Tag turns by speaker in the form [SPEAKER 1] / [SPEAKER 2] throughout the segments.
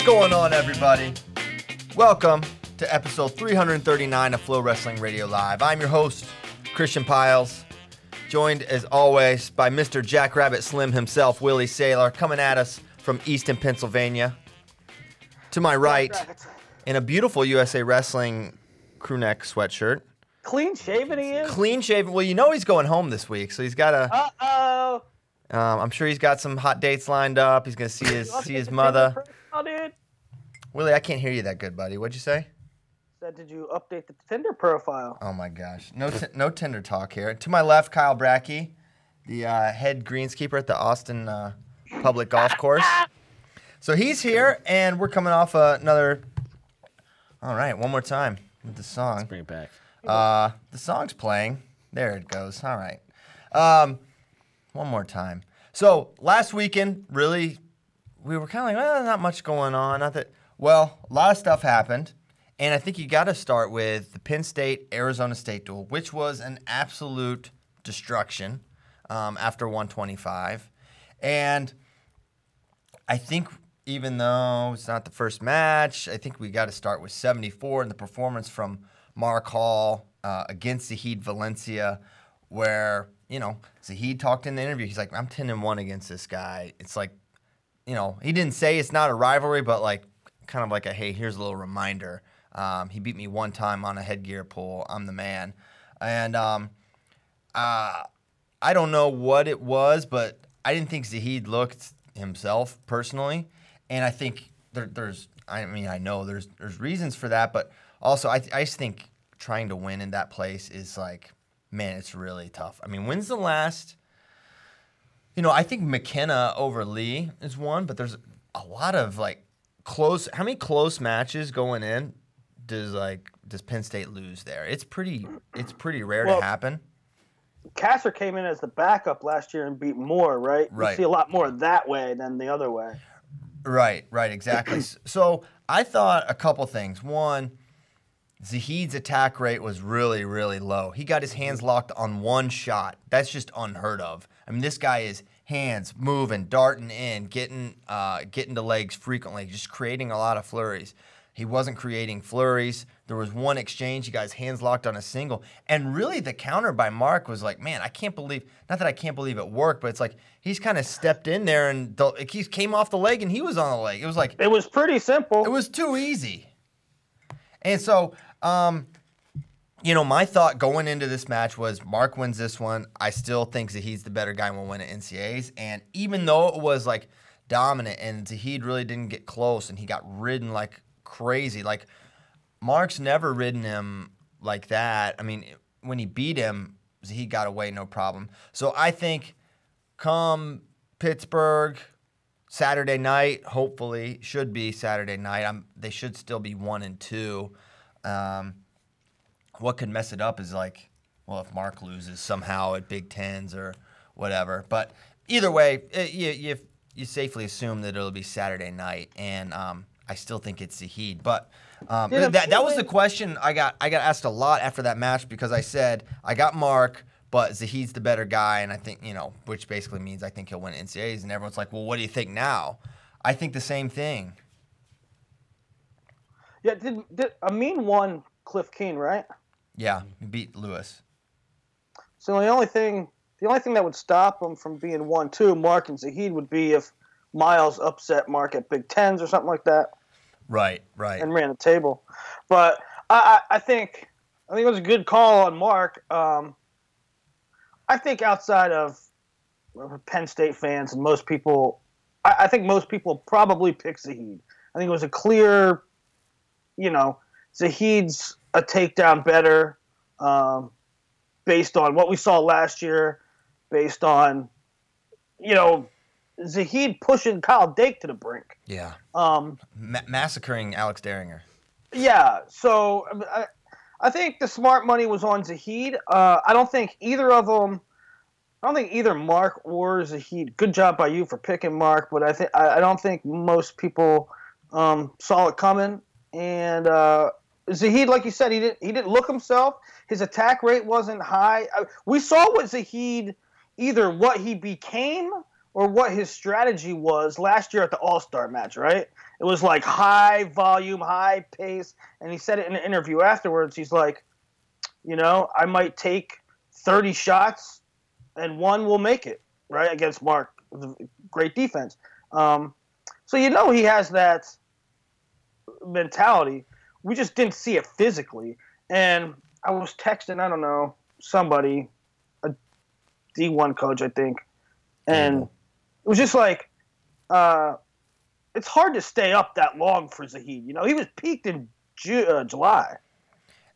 [SPEAKER 1] going on, everybody? Welcome to episode 339 of FloWrestling Radio Live. I'm your host, Christian Piles, joined as always by Mr. Jackrabbit Slim himself, Willie Saylor, coming at us from Easton, Pennsylvania. To my right, in a beautiful USA Wrestling crew neck sweatshirt.
[SPEAKER 2] Clean shaven he is?
[SPEAKER 1] Clean shaven. Well, you know he's going home this week, so he's got a...
[SPEAKER 2] Uh-oh.
[SPEAKER 1] I'm sure he's got some hot dates lined up. He's going to see his mother.
[SPEAKER 2] Oh, dude.
[SPEAKER 1] Willie, I can't hear you that good, buddy. What'd you say?
[SPEAKER 2] Said, did you update the Tinder profile?
[SPEAKER 1] Oh, my gosh. No Tinder talk here. To my left, Kyle Brackey, the head greenskeeper at the Austin Public Golf Course. So he's here, and we're coming off another... All right, one more time with the song.
[SPEAKER 3] Let's bring it back.
[SPEAKER 1] The song's playing. There it goes. All right. One more time. So last weekend, really, we were kind of like, well, not much going on. Well, a lot of stuff happened. And I think you got to start with the Penn State-Arizona State duel, which was an absolute destruction after 125. And I think even though it's not the first match, I think we got to start with 74 and the performance from Mark Hall against Zahid Valencia, where, you know, Zahid talked in the interview. He's like, I'm 10-1 against this guy. It's like, you know, he didn't say it's not a rivalry, but like kind of like a, hey, here's a little reminder. He beat me one time on a headgear pull. I'm the man. And I don't know what it was, but I didn't think Zahid looked himself personally. And I think I know there's reasons for that, but also I just think trying to win in that place is like, man, it's really tough. I mean, when's the last, you know, I think McKenna over Lee is one, but there's a lot of like close, how many close matches going in does Penn State lose there? It's pretty rare to happen.
[SPEAKER 2] Kasser came in as the backup last year and beat Moore, right?
[SPEAKER 1] Right.
[SPEAKER 2] You see a lot more that way than the other way.
[SPEAKER 1] Right, exactly. So I thought a couple things. One, Zahid's attack rate was really, really low. He got his hands locked on one shot. That's just unheard of. I mean, this guy is hands moving, darting in, getting to legs frequently, just creating a lot of flurries. He wasn't creating flurries. There was one exchange. He got his hands locked on a single. And really the counter by Mark was like, man, I can't believe, not that I can't believe it worked, but it's like he's kind of stepped in there and he came off the leg and he was on the leg. It was like...
[SPEAKER 2] It was pretty simple.
[SPEAKER 1] It was too easy. And so, you know, my thought going into this match was Mark wins this one. I still think Zahid's the better guy and will win at NCAAs. And even though it was like dominant and Zahid really didn't get close and he got ridden like crazy, like Mark's never ridden him like that. I mean, when he beat him, Zahid got away no problem. So I think come Pittsburgh Saturday night, hopefully, should be Saturday night. They should still be 1-2. What could mess it up is like, well, if Mark loses somehow at Big Tens or whatever. But either way, you safely assume that it'll be Saturday night, and I still think it's Zahid. But that was the question I got asked a lot after that match because I said I got Mark, but Zahid's the better guy, and I think, you know, which basically means I think he'll win NCAAs. And everyone's like, well, what do you think now? I think the same thing.
[SPEAKER 2] Yeah, did Amin won Cliff Keen, right?
[SPEAKER 1] Yeah, he beat Lewis.
[SPEAKER 2] So the only thing that would stop him from being 1-2, Mark and Zahid, would be if Miles upset Mark at Big Tens or something like that.
[SPEAKER 1] Right.
[SPEAKER 2] And ran the table. But I think it was a good call on Mark. I think outside of Penn State fans and most people, I think most people probably pick Zahid. I think it was a clear, you know, Zahid's a takedown better based on what we saw last year, based on, you know, Zahid pushing Kyle Dake to the brink.
[SPEAKER 1] Yeah. Massacring Alex Derringer.
[SPEAKER 2] Yeah. So I think the smart money was on Zahid. I don't think either Mark or Zahid. Good job by you for picking Mark, but I don't think most people saw it coming. And Zahid, like you said, he didn't look himself. His attack rate wasn't high. We saw what Zahid, either what he became or what his strategy was last year at the All-Star match, right? It was like high volume, high pace, and he said it in an interview afterwards. He's like, I might take 30 shots and one will make it, right, against Mark. Great defense. So he has that mentality. We just didn't see it physically. And I was texting, I don't know, somebody, a D1 coach, I think, and it was just like, it's hard to stay up that long for Zahid. He was peaked in July.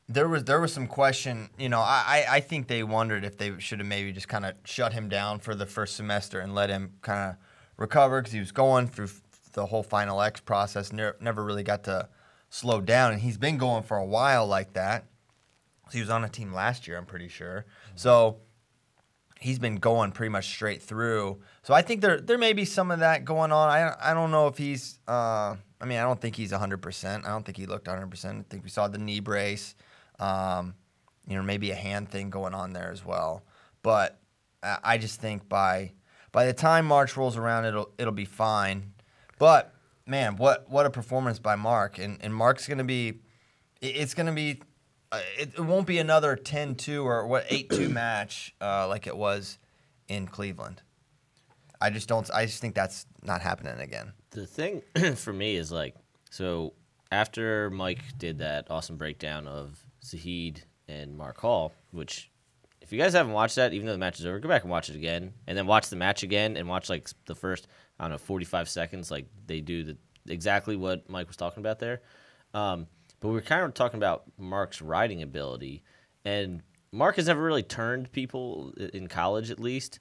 [SPEAKER 1] There was some question. I think they wondered if they should have maybe just kind of shut him down for the first semester and let him kind of recover, because he was going through the whole Final X process, never really got to slow down, and he's been going for a while like that. So he was on a team last year, I'm pretty sure. So he's been going pretty much straight through. So I think there may be some of that going on. I don't know if he's I don't think he's 100%. I don't think he looked 100%. I think we saw the knee brace. Maybe a hand thing going on there as well. But I just think by the time March rolls around, it'll be fine. But man, what a performance by Mark. And Mark's going to be – it's going to be it won't be another 10-2 or 8-2 match like it was in Cleveland. I just think that's not happening again.
[SPEAKER 3] The thing for me is so after Mike did that awesome breakdown of Zahid and Mark Hall, which if you guys haven't watched that, even though the match is over, go back and watch it again, and then watch the match again and watch the first, 45 seconds, they do exactly what Mike was talking about there. But we were kind of talking about Mark's riding ability, and Mark has never really turned people in college, at least,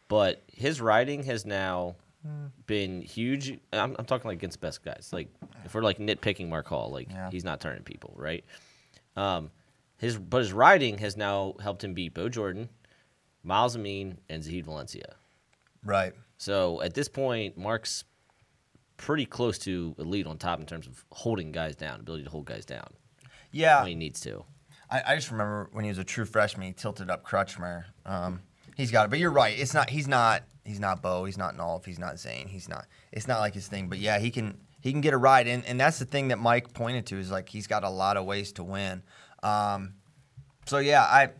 [SPEAKER 3] but his riding has now been huge. I'm talking against best guys. If we're nitpicking Mark Hall, he's not turning people, right? His riding has now helped him beat Bo Jordan, Miles Amin, and Zahid Valencia.
[SPEAKER 1] Right.
[SPEAKER 3] So at this point, Mark's pretty close to elite on top in terms of holding guys down, ability to hold guys down.
[SPEAKER 1] Yeah.
[SPEAKER 3] When he needs to.
[SPEAKER 1] I just remember when he was a true freshman, he tilted up Crutchmer. He's got it, but you're right. He's not Bo. He's not Nolf. He's not Zane. It's not like his thing. But yeah, he can get a ride, and that's the thing that Mike pointed to is he's got a lot of ways to win. So yeah, it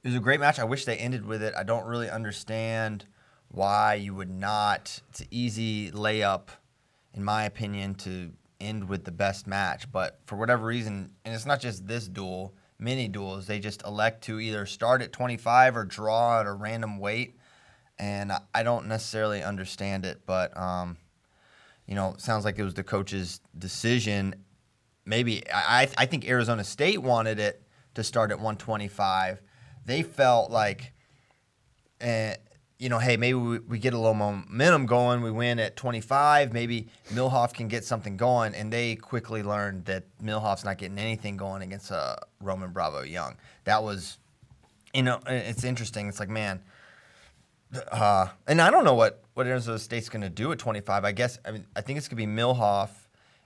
[SPEAKER 1] was a great match. I wish they ended with it. I don't really understand why you would not. It's an easy layup, in my opinion, to end with the best match. But for whatever reason, and it's not just this duel, many duels, they just elect to either start at 25 or draw at a random weight. And I don't necessarily understand it, but it sounds like it was the coach's decision. Maybe I think Arizona State wanted it to start at 125. They felt like, hey, maybe we get a little momentum going. We win at 25. Maybe Milhoff can get something going. And they quickly learned that Milhoff's not getting anything going against Roman Bravo Young. That was, it's interesting. It's man. And I don't know what Arizona State's going to do at 25. I think it's going to be Milhoff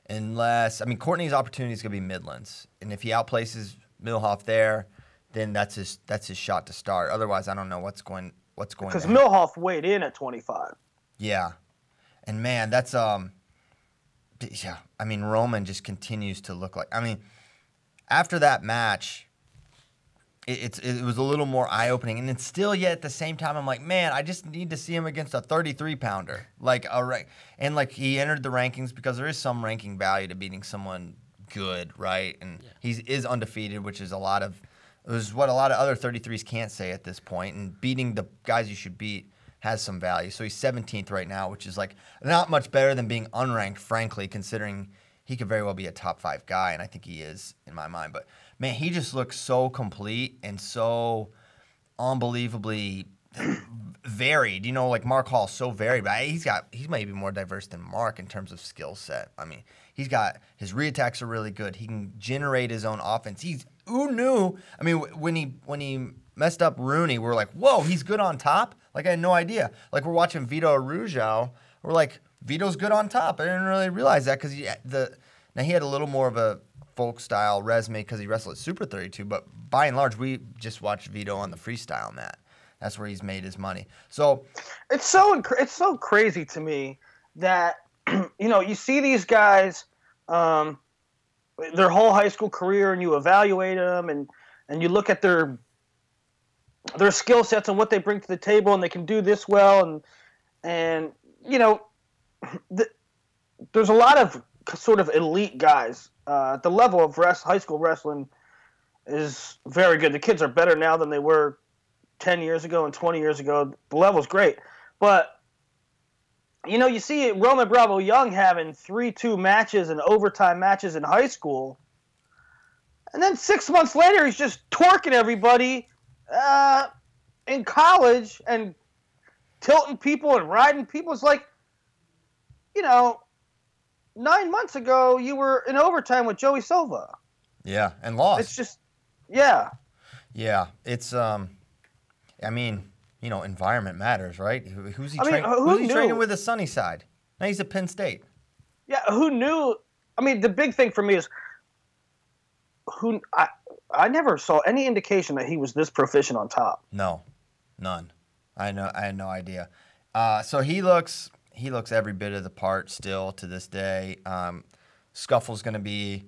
[SPEAKER 1] unless, Courtney's opportunity is going to be Midlands. And if he outplaces Milhoff there, then that's his shot to start. Otherwise, I don't know what's going
[SPEAKER 2] because Milhoff weighed in at 25.
[SPEAKER 1] Yeah. And man, that's Roman just continues to look like, after that match, it was a little more eye-opening, and it's still yet at the same time I'm like, man, I just need to see him against a 33-pounder. He entered the rankings because there is some ranking value to beating someone good, right? And he is undefeated, which is what a lot of other 33s can't say at this point. And beating the guys you should beat has some value. So he's 17th right now, which is not much better than being unranked, frankly, considering he could very well be a top 5 guy, and I think he is in my mind. But man, he just looks so complete and so unbelievably varied. Mark Hall's so varied, but he's maybe more diverse than Mark in terms of skill set. He's got his reattacks are really good. He can generate his own offense. Who knew? When he messed up Rooney, we're like, whoa, he's good on top. I had no idea. We're watching Vito Arujau. We're like, Vito's good on top. I didn't really realize that because he had a little more of a folk style resume because he wrestled at Super 32. But by and large, we just watched Vito on the freestyle mat. That's where he's made his money. So
[SPEAKER 2] it's so crazy to me that you see these guys their whole high school career, and you evaluate them, and you look at their skill sets and what they bring to the table, and they can do this well, and there's a lot of sort of elite guys. The level of high school wrestling is very good. The kids are better now than they were 10 years ago and 20 years ago. The level's great. But, you see Roman Bravo Young having 3-2 matches and overtime matches in high school. And then 6 months later, he's just torquing everybody in college and tilting people and riding people. It's like, 9 months ago, you were in overtime with Joey Silva.
[SPEAKER 1] Yeah, and lost.
[SPEAKER 2] It's just, yeah.
[SPEAKER 1] Yeah, it's, environment matters, right? Who's he training with at Sunnyside? Now he's at Penn State.
[SPEAKER 2] Yeah, who knew? The big thing for me is I never saw any indication that he was this proficient on top.
[SPEAKER 1] No, none. I had no idea. So he looks every bit of the part still to this day. Scuffle's going to be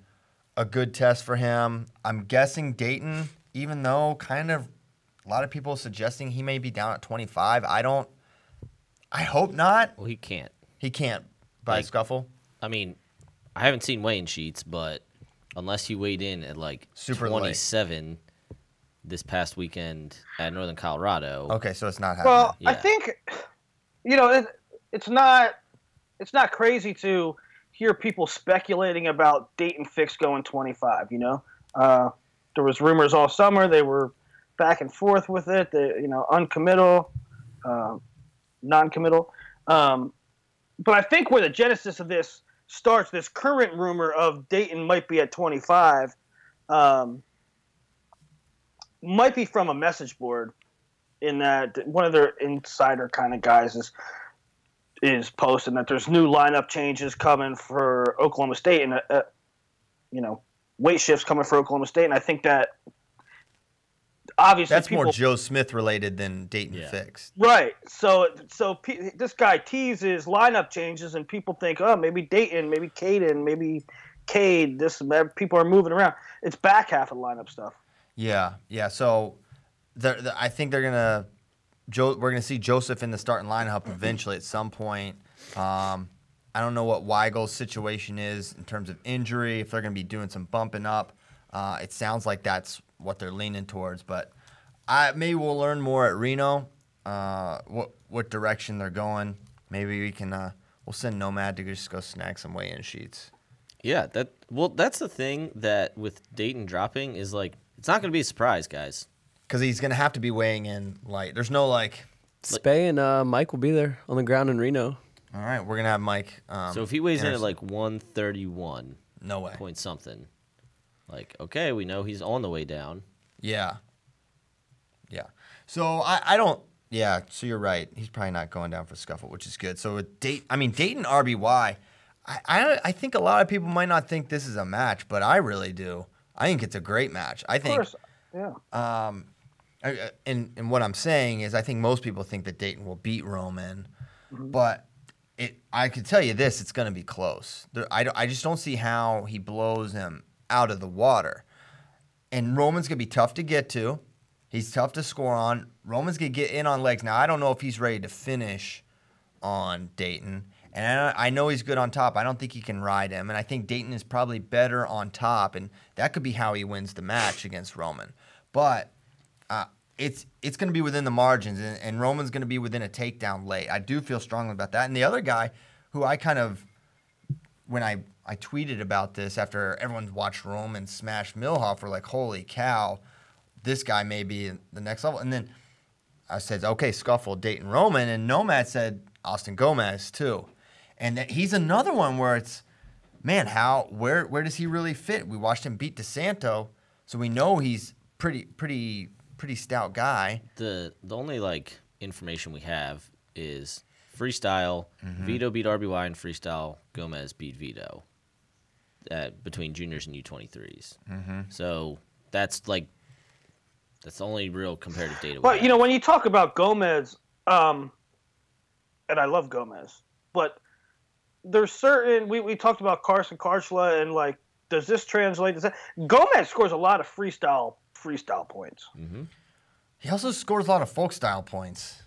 [SPEAKER 1] a good test for him. I'm guessing Dayton, even though kind of a lot of people suggesting he may be down at 25. I hope not.
[SPEAKER 3] Well, he can't.
[SPEAKER 1] He can't by Scuffle.
[SPEAKER 3] I haven't seen weigh-in sheets, but unless he weighed in at
[SPEAKER 1] Super
[SPEAKER 3] 27 this past weekend at Northern Colorado.
[SPEAKER 1] Okay, so it's not happening.
[SPEAKER 2] Well,
[SPEAKER 3] Yeah.
[SPEAKER 2] I think, it's not crazy to hear people speculating about Dayton Fix going 25, There was rumors all summer. They were back and forth with it, uncommittal, non-committal. But I think where the genesis of this starts, this current rumor of Dayton might be at 25, might be from a message board, in that one of their insider kind of guys is posting that there's new lineup changes coming for Oklahoma State, and weight shifts coming for Oklahoma State, and I think that obviously
[SPEAKER 1] that's more Joe Smith related than Dayton Fix.
[SPEAKER 2] Right. So this guy teases lineup changes, and people think, oh, maybe Dayton, maybe Caden, maybe Cade. People are moving around. It's back half of the lineup stuff. Yeah.
[SPEAKER 1] So I think we're gonna see Joseph in the starting lineup eventually at some point. I don't know what Weigel's situation is in terms of injury, if they're gonna be doing some bumping up. It sounds like that's what they're leaning towards, but maybe we'll learn more at Reno, what direction they're going. Maybe we'll send Nomad to just go snag some weigh-in sheets.
[SPEAKER 3] Yeah, that's the thing that with Dayton dropping is it's not going to be a surprise, guys.
[SPEAKER 1] Because he's going to have to be weighing in light. There's no
[SPEAKER 4] Spay and Mike will be there on the ground in Reno.
[SPEAKER 1] All right, we're going to have Mike.
[SPEAKER 3] So if he weighs in at 131.
[SPEAKER 1] No way.
[SPEAKER 3] Point something. Okay, we know he's on the way down.
[SPEAKER 1] Yeah. So I don't. Yeah. So you're right. He's probably not going down for Scuffle, which is good. So with Dayton RBY, I think a lot of people might not think this is a match, but I really do. I think it's a great match. I think.
[SPEAKER 2] Of course. Yeah.
[SPEAKER 1] And what I'm saying is, I think most people think that Dayton will beat Roman, but I can tell you this: it's going to be close. I just don't see how he blows him out of the water. And Roman's going to be tough to get to. He's tough to score on. Roman's going to get in on legs. Now, I don't know if he's ready to finish on Dayton. And I know he's good on top. I don't think he can ride him. And I think Dayton is probably better on top. And that could be how he wins the match against Roman. But it's going to be within the margins. And Roman's going to be within a takedown late. I do feel strongly about that. And the other guy who I kind of, when I tweeted about this after everyone watched Roman smash Milhoff, we're like, holy cow, this guy may be the next level. And then I said, okay, Scuffle, Dayton, Roman. And Nomad said Austin Gomez too. And he's another one where it's, man, where does he really fit? We watched him beat DeSanto, so we know he's pretty stout guy.
[SPEAKER 3] The only information we have is freestyle. Vito beat RBY, and freestyle Gomez beat Vito between juniors and U23s. So that's That's the only real comparative data.
[SPEAKER 2] But when you talk about Gomez, and I love Gomez, but there's certain we talked about Carson Karchla and like, does this translate? Gomez scores a lot of freestyle points.
[SPEAKER 3] Mm-hmm.
[SPEAKER 1] He also scores a lot of folk style points.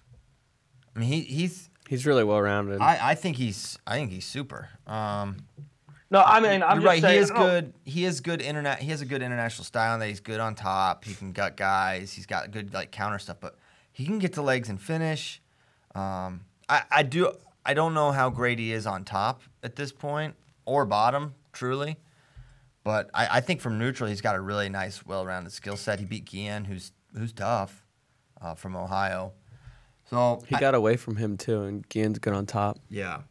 [SPEAKER 1] I mean, he's
[SPEAKER 4] really well rounded.
[SPEAKER 1] I think he's super.
[SPEAKER 2] No, I mean, I'm
[SPEAKER 1] You're right.
[SPEAKER 2] just saying.
[SPEAKER 1] He is good. He has a good international style, and that he's good on top. He can gut guys. He's got good like counter stuff, but he can get to legs and finish. I don't know how great he is on top at this point or bottom, truly. But I think from neutral, he's got a really nice, well-rounded skill set. He beat Guillen, who's tough, from Ohio. So
[SPEAKER 4] he got away from him too, and Guillen's good on top.
[SPEAKER 1] Yeah.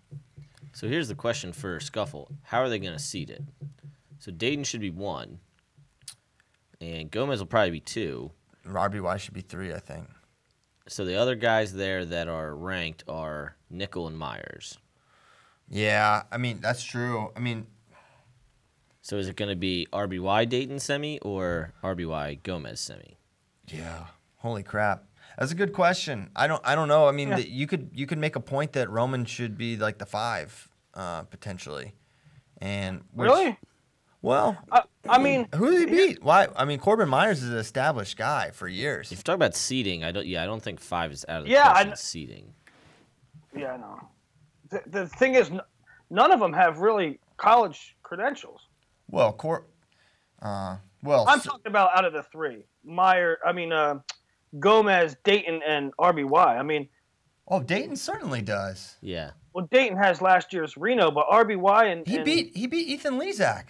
[SPEAKER 3] So here's the question for Scuffle. How are they going to seed it? So Dayton should be 1, and Gomez will probably be 2.
[SPEAKER 1] RBY should be 3, I think.
[SPEAKER 3] So the other guys there that are ranked are Nickel and Myers.
[SPEAKER 1] Yeah, I mean, that's true. I mean,
[SPEAKER 3] so is it going to be RBY Dayton semi or RBY Gomez semi?
[SPEAKER 1] Yeah. Holy crap. That's a good question. I don't know. I mean, you could make a point that Roman should be like the 5, potentially. And
[SPEAKER 2] really?
[SPEAKER 1] Well,
[SPEAKER 2] I mean,
[SPEAKER 1] who did he beat? Why? I mean, Corbin Myers is an established guy for years.
[SPEAKER 3] If you talk about seeding, I don't think 5 is out of the question. Seeding.
[SPEAKER 2] Yeah, I know. The thing is, none of them have really college credentials.
[SPEAKER 1] Well, I'm
[SPEAKER 2] talking about out of the 3. Gomez, Dayton, and RBY. I mean,
[SPEAKER 1] Dayton certainly does.
[SPEAKER 3] Yeah.
[SPEAKER 2] Well, Dayton has last year's Reno, but RBY and
[SPEAKER 1] he beat Ethan Lezak.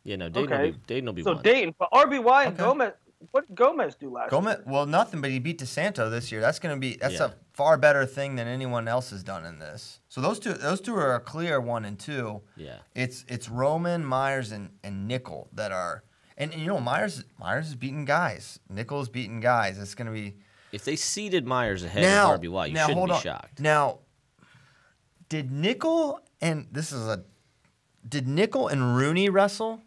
[SPEAKER 3] Yeah, no, Dayton will be
[SPEAKER 2] so
[SPEAKER 3] 1.
[SPEAKER 2] Dayton, but RBY and Gomez. What did Gomez do last year?
[SPEAKER 1] Well, nothing, but he beat DeSanto this year. That's a far better thing than anyone else has done in this. So those two are a clear 1 and 2.
[SPEAKER 3] Yeah.
[SPEAKER 1] It's Roman, Myers, and Nickel that are. And Myers is beating guys. Nickel's beating guys. It's going to be.
[SPEAKER 3] If they seeded Myers ahead of RBY, you shouldn't be shocked.
[SPEAKER 1] Now, did Nickel and Rooney wrestle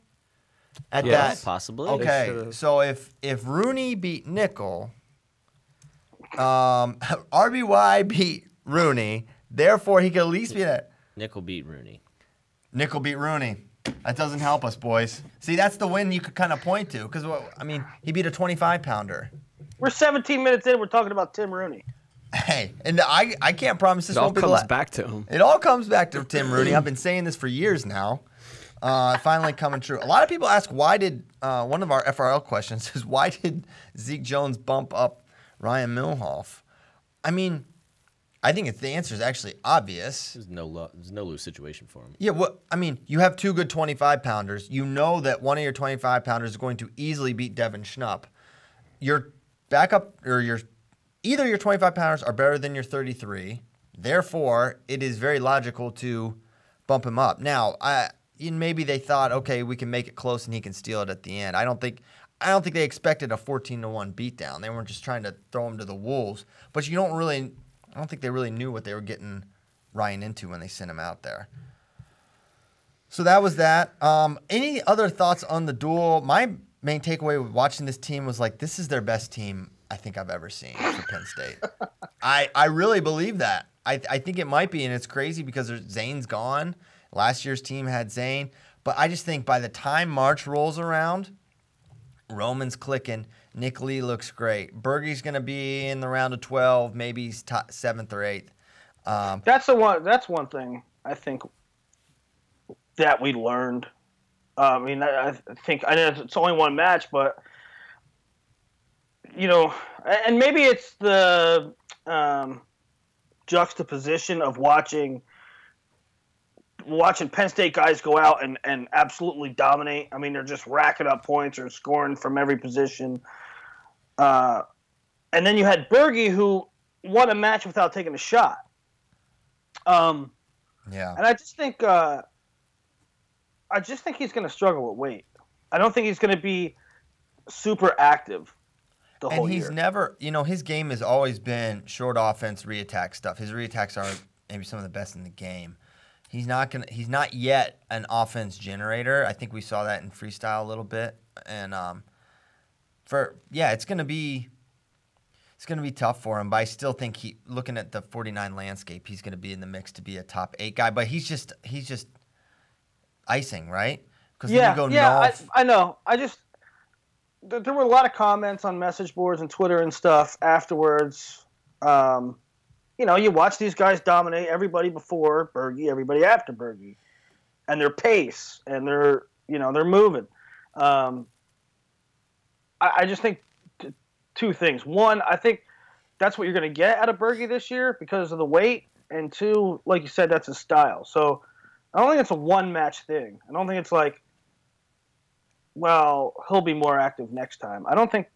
[SPEAKER 1] at that?
[SPEAKER 3] Possibly.
[SPEAKER 1] Okay, so if Rooney beat Nickel, RBY beat Rooney, therefore he could at least be that.
[SPEAKER 3] Nickel beat Rooney.
[SPEAKER 1] That doesn't help us, boys. See, that's the win you could kind of point to. Because, he beat a 25-pounder.
[SPEAKER 2] We're 17 minutes in. We're talking about Tim Rooney.
[SPEAKER 1] Hey, and I can't promise this won't be the last.
[SPEAKER 4] It all comes back to him.
[SPEAKER 1] It all comes back to Tim Rooney. I've been saying this for years now. Finally coming true. A lot of people ask, why did, one of our FRL questions is, why did Zeke Jones bump up Ryan Milhoff? I mean, I think the answer is actually obvious.
[SPEAKER 3] There's no lose situation for him.
[SPEAKER 1] Yeah, you have 2 good 25-pounders. You know that one of your 25-pounders is going to easily beat Devin Schnupp. Your backup, or either your 25-pounders are better than your 33. Therefore, it is very logical to bump him up. Now, maybe they thought, okay, we can make it close and he can steal it at the end. I don't think they expected a 14-1 beatdown. They weren't just trying to throw him to the wolves. But I don't think they really knew what they were getting Ryan into when they sent him out there. So that was that. Any other thoughts on the duel? My main takeaway with watching this team was like, this is their best team I think I've ever seen for Penn State. I really believe that. I think it might be, and it's crazy because Zane's gone. Last year's team had Zane. But I just think by the time March rolls around, Roman's clicking. Nick Lee looks great. Bergey's going to be in the round of 12. Maybe he's 7th or 8th.
[SPEAKER 2] That's one thing I think that we learned. I think I know it's only one match, but and maybe it's the juxtaposition of watching Penn State guys go out and absolutely dominate. I mean, they're just racking up points or scoring from every position. And then you had Bergey, who won a match without taking a shot. Yeah. And I just think he's going to struggle with weight. I don't think he's going to be super active the whole year. And he's
[SPEAKER 1] never, his game has always been short offense, reattack stuff. His reattacks are maybe some of the best in the game. He's not yet an offense generator. I think we saw that in freestyle a little bit. And it's gonna be tough for him. But I still think looking at the 49 landscape, he's gonna be in the mix to be a top 8 guy. But he's just icing, right? Because
[SPEAKER 2] I know. There were a lot of comments on message boards and Twitter and stuff afterwards. You watch these guys dominate everybody before Berge, everybody after Berge, and their pace and they're moving. I just think two things. One, I think that's what you're going to get out of Berge this year because of the weight, and two, like you said, that's his style. So I don't think it's a one-match thing. I don't think it's like, well, he'll be more active next time. I don't think.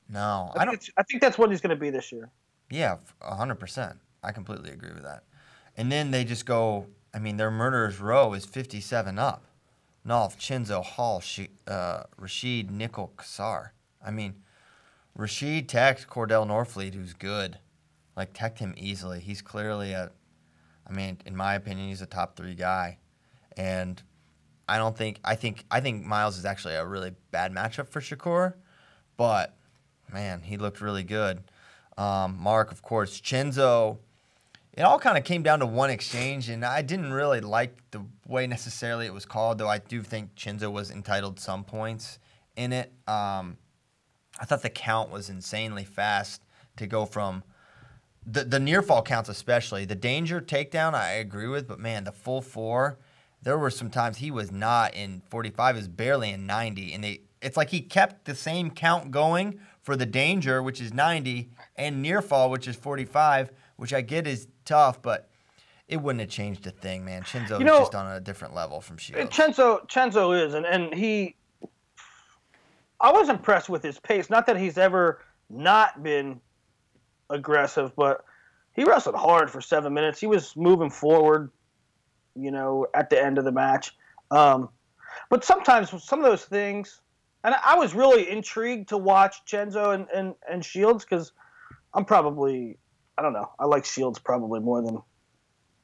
[SPEAKER 1] No,
[SPEAKER 2] I think that's what he's going to be this year.
[SPEAKER 1] Yeah, 100%. I completely agree with that. And then they just go. I mean, their murderer's row is 57 up. Nolf, Chinzo, Hall, Rashid, Nickel, Kassar. I mean, Rashid teched Cordell Norfleet, who's good. Like, teched him easily. He's clearly in my opinion, he's a top 3 guy. And I think Miles is actually a really bad matchup for Shakur. But, man, he looked really good. Mark, of course. Chinzo, it all kind of came down to one exchange, and I didn't really like the way necessarily it was called, though I do think Chinzo was entitled some points in it. I thought the count was insanely fast to go from the near fall counts, especially. The danger takedown, I agree with, but man, the full 4, there were some times he was not in 45, he was barely in 90, and it's like he kept the same count going for the danger, which is 90, and near fall, which is 45, which I get is tough, but it wouldn't have changed a thing, man. Chinzo is just on a different level from Shields.
[SPEAKER 2] Chinzo is, and he. I was impressed with his pace. Not that he's ever not been aggressive, but he wrestled hard for 7 minutes. He was moving forward, at the end of the match. But sometimes some of those things, and I was really intrigued to watch Chinzo and Shields because I'm probably, I don't know, I like Shields probably more than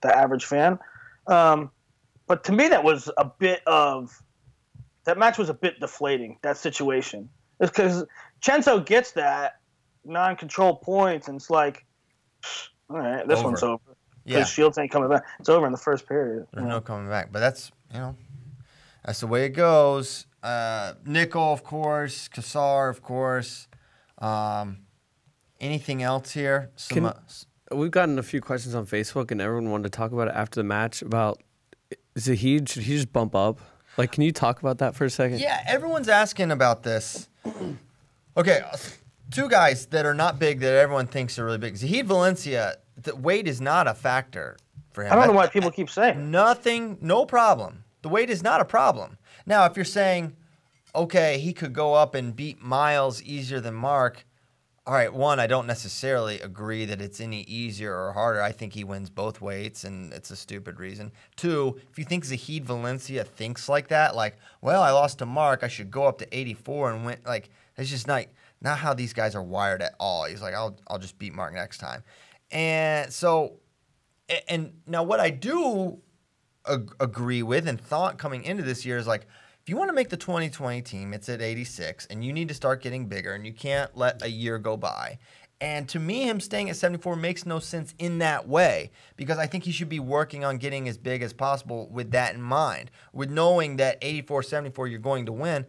[SPEAKER 2] the average fan. But to me, that match was a bit deflating, that situation. It's because Chinzo gets that non-control points, and it's like, all right, this one's over. Because Shields ain't coming back. It's over in the first period.
[SPEAKER 1] There's no coming back. But that's the way it goes. Nickel, of course. Kassar, of course. Anything else here?
[SPEAKER 4] We've gotten a few questions on Facebook, and everyone wanted to talk about it after the match about Zahid. Should he just bump up? Like, can you talk about that for a second?
[SPEAKER 1] Yeah, everyone's asking about this. Okay, 2 guys that are not big that everyone thinks are really big. Zahid Valencia, the weight is not a factor for him.
[SPEAKER 2] I don't know why people keep saying.
[SPEAKER 1] No problem. The weight is not a problem. Now, if you're saying, okay, he could go up and beat Miles easier than Mark, all right, one, I don't necessarily agree that it's any easier or harder. I think he wins both weights, and it's a stupid reason. 2, if you think Zahid Valencia thinks like that, like, well, I lost to Mark, I should go up to 84 and win. Like, it's just not how these guys are wired at all. He's like, I'll just beat Mark next time. And so, and now what I do agree with and thought coming into this year is like, if you want to make the 2020 team, it's at 86, and you need to start getting bigger, and you can't let a year go by. And to me, him staying at 74 makes no sense in that way, because I think he should be working on getting as big as possible with that in mind, with knowing that 84, 74, you're going to win.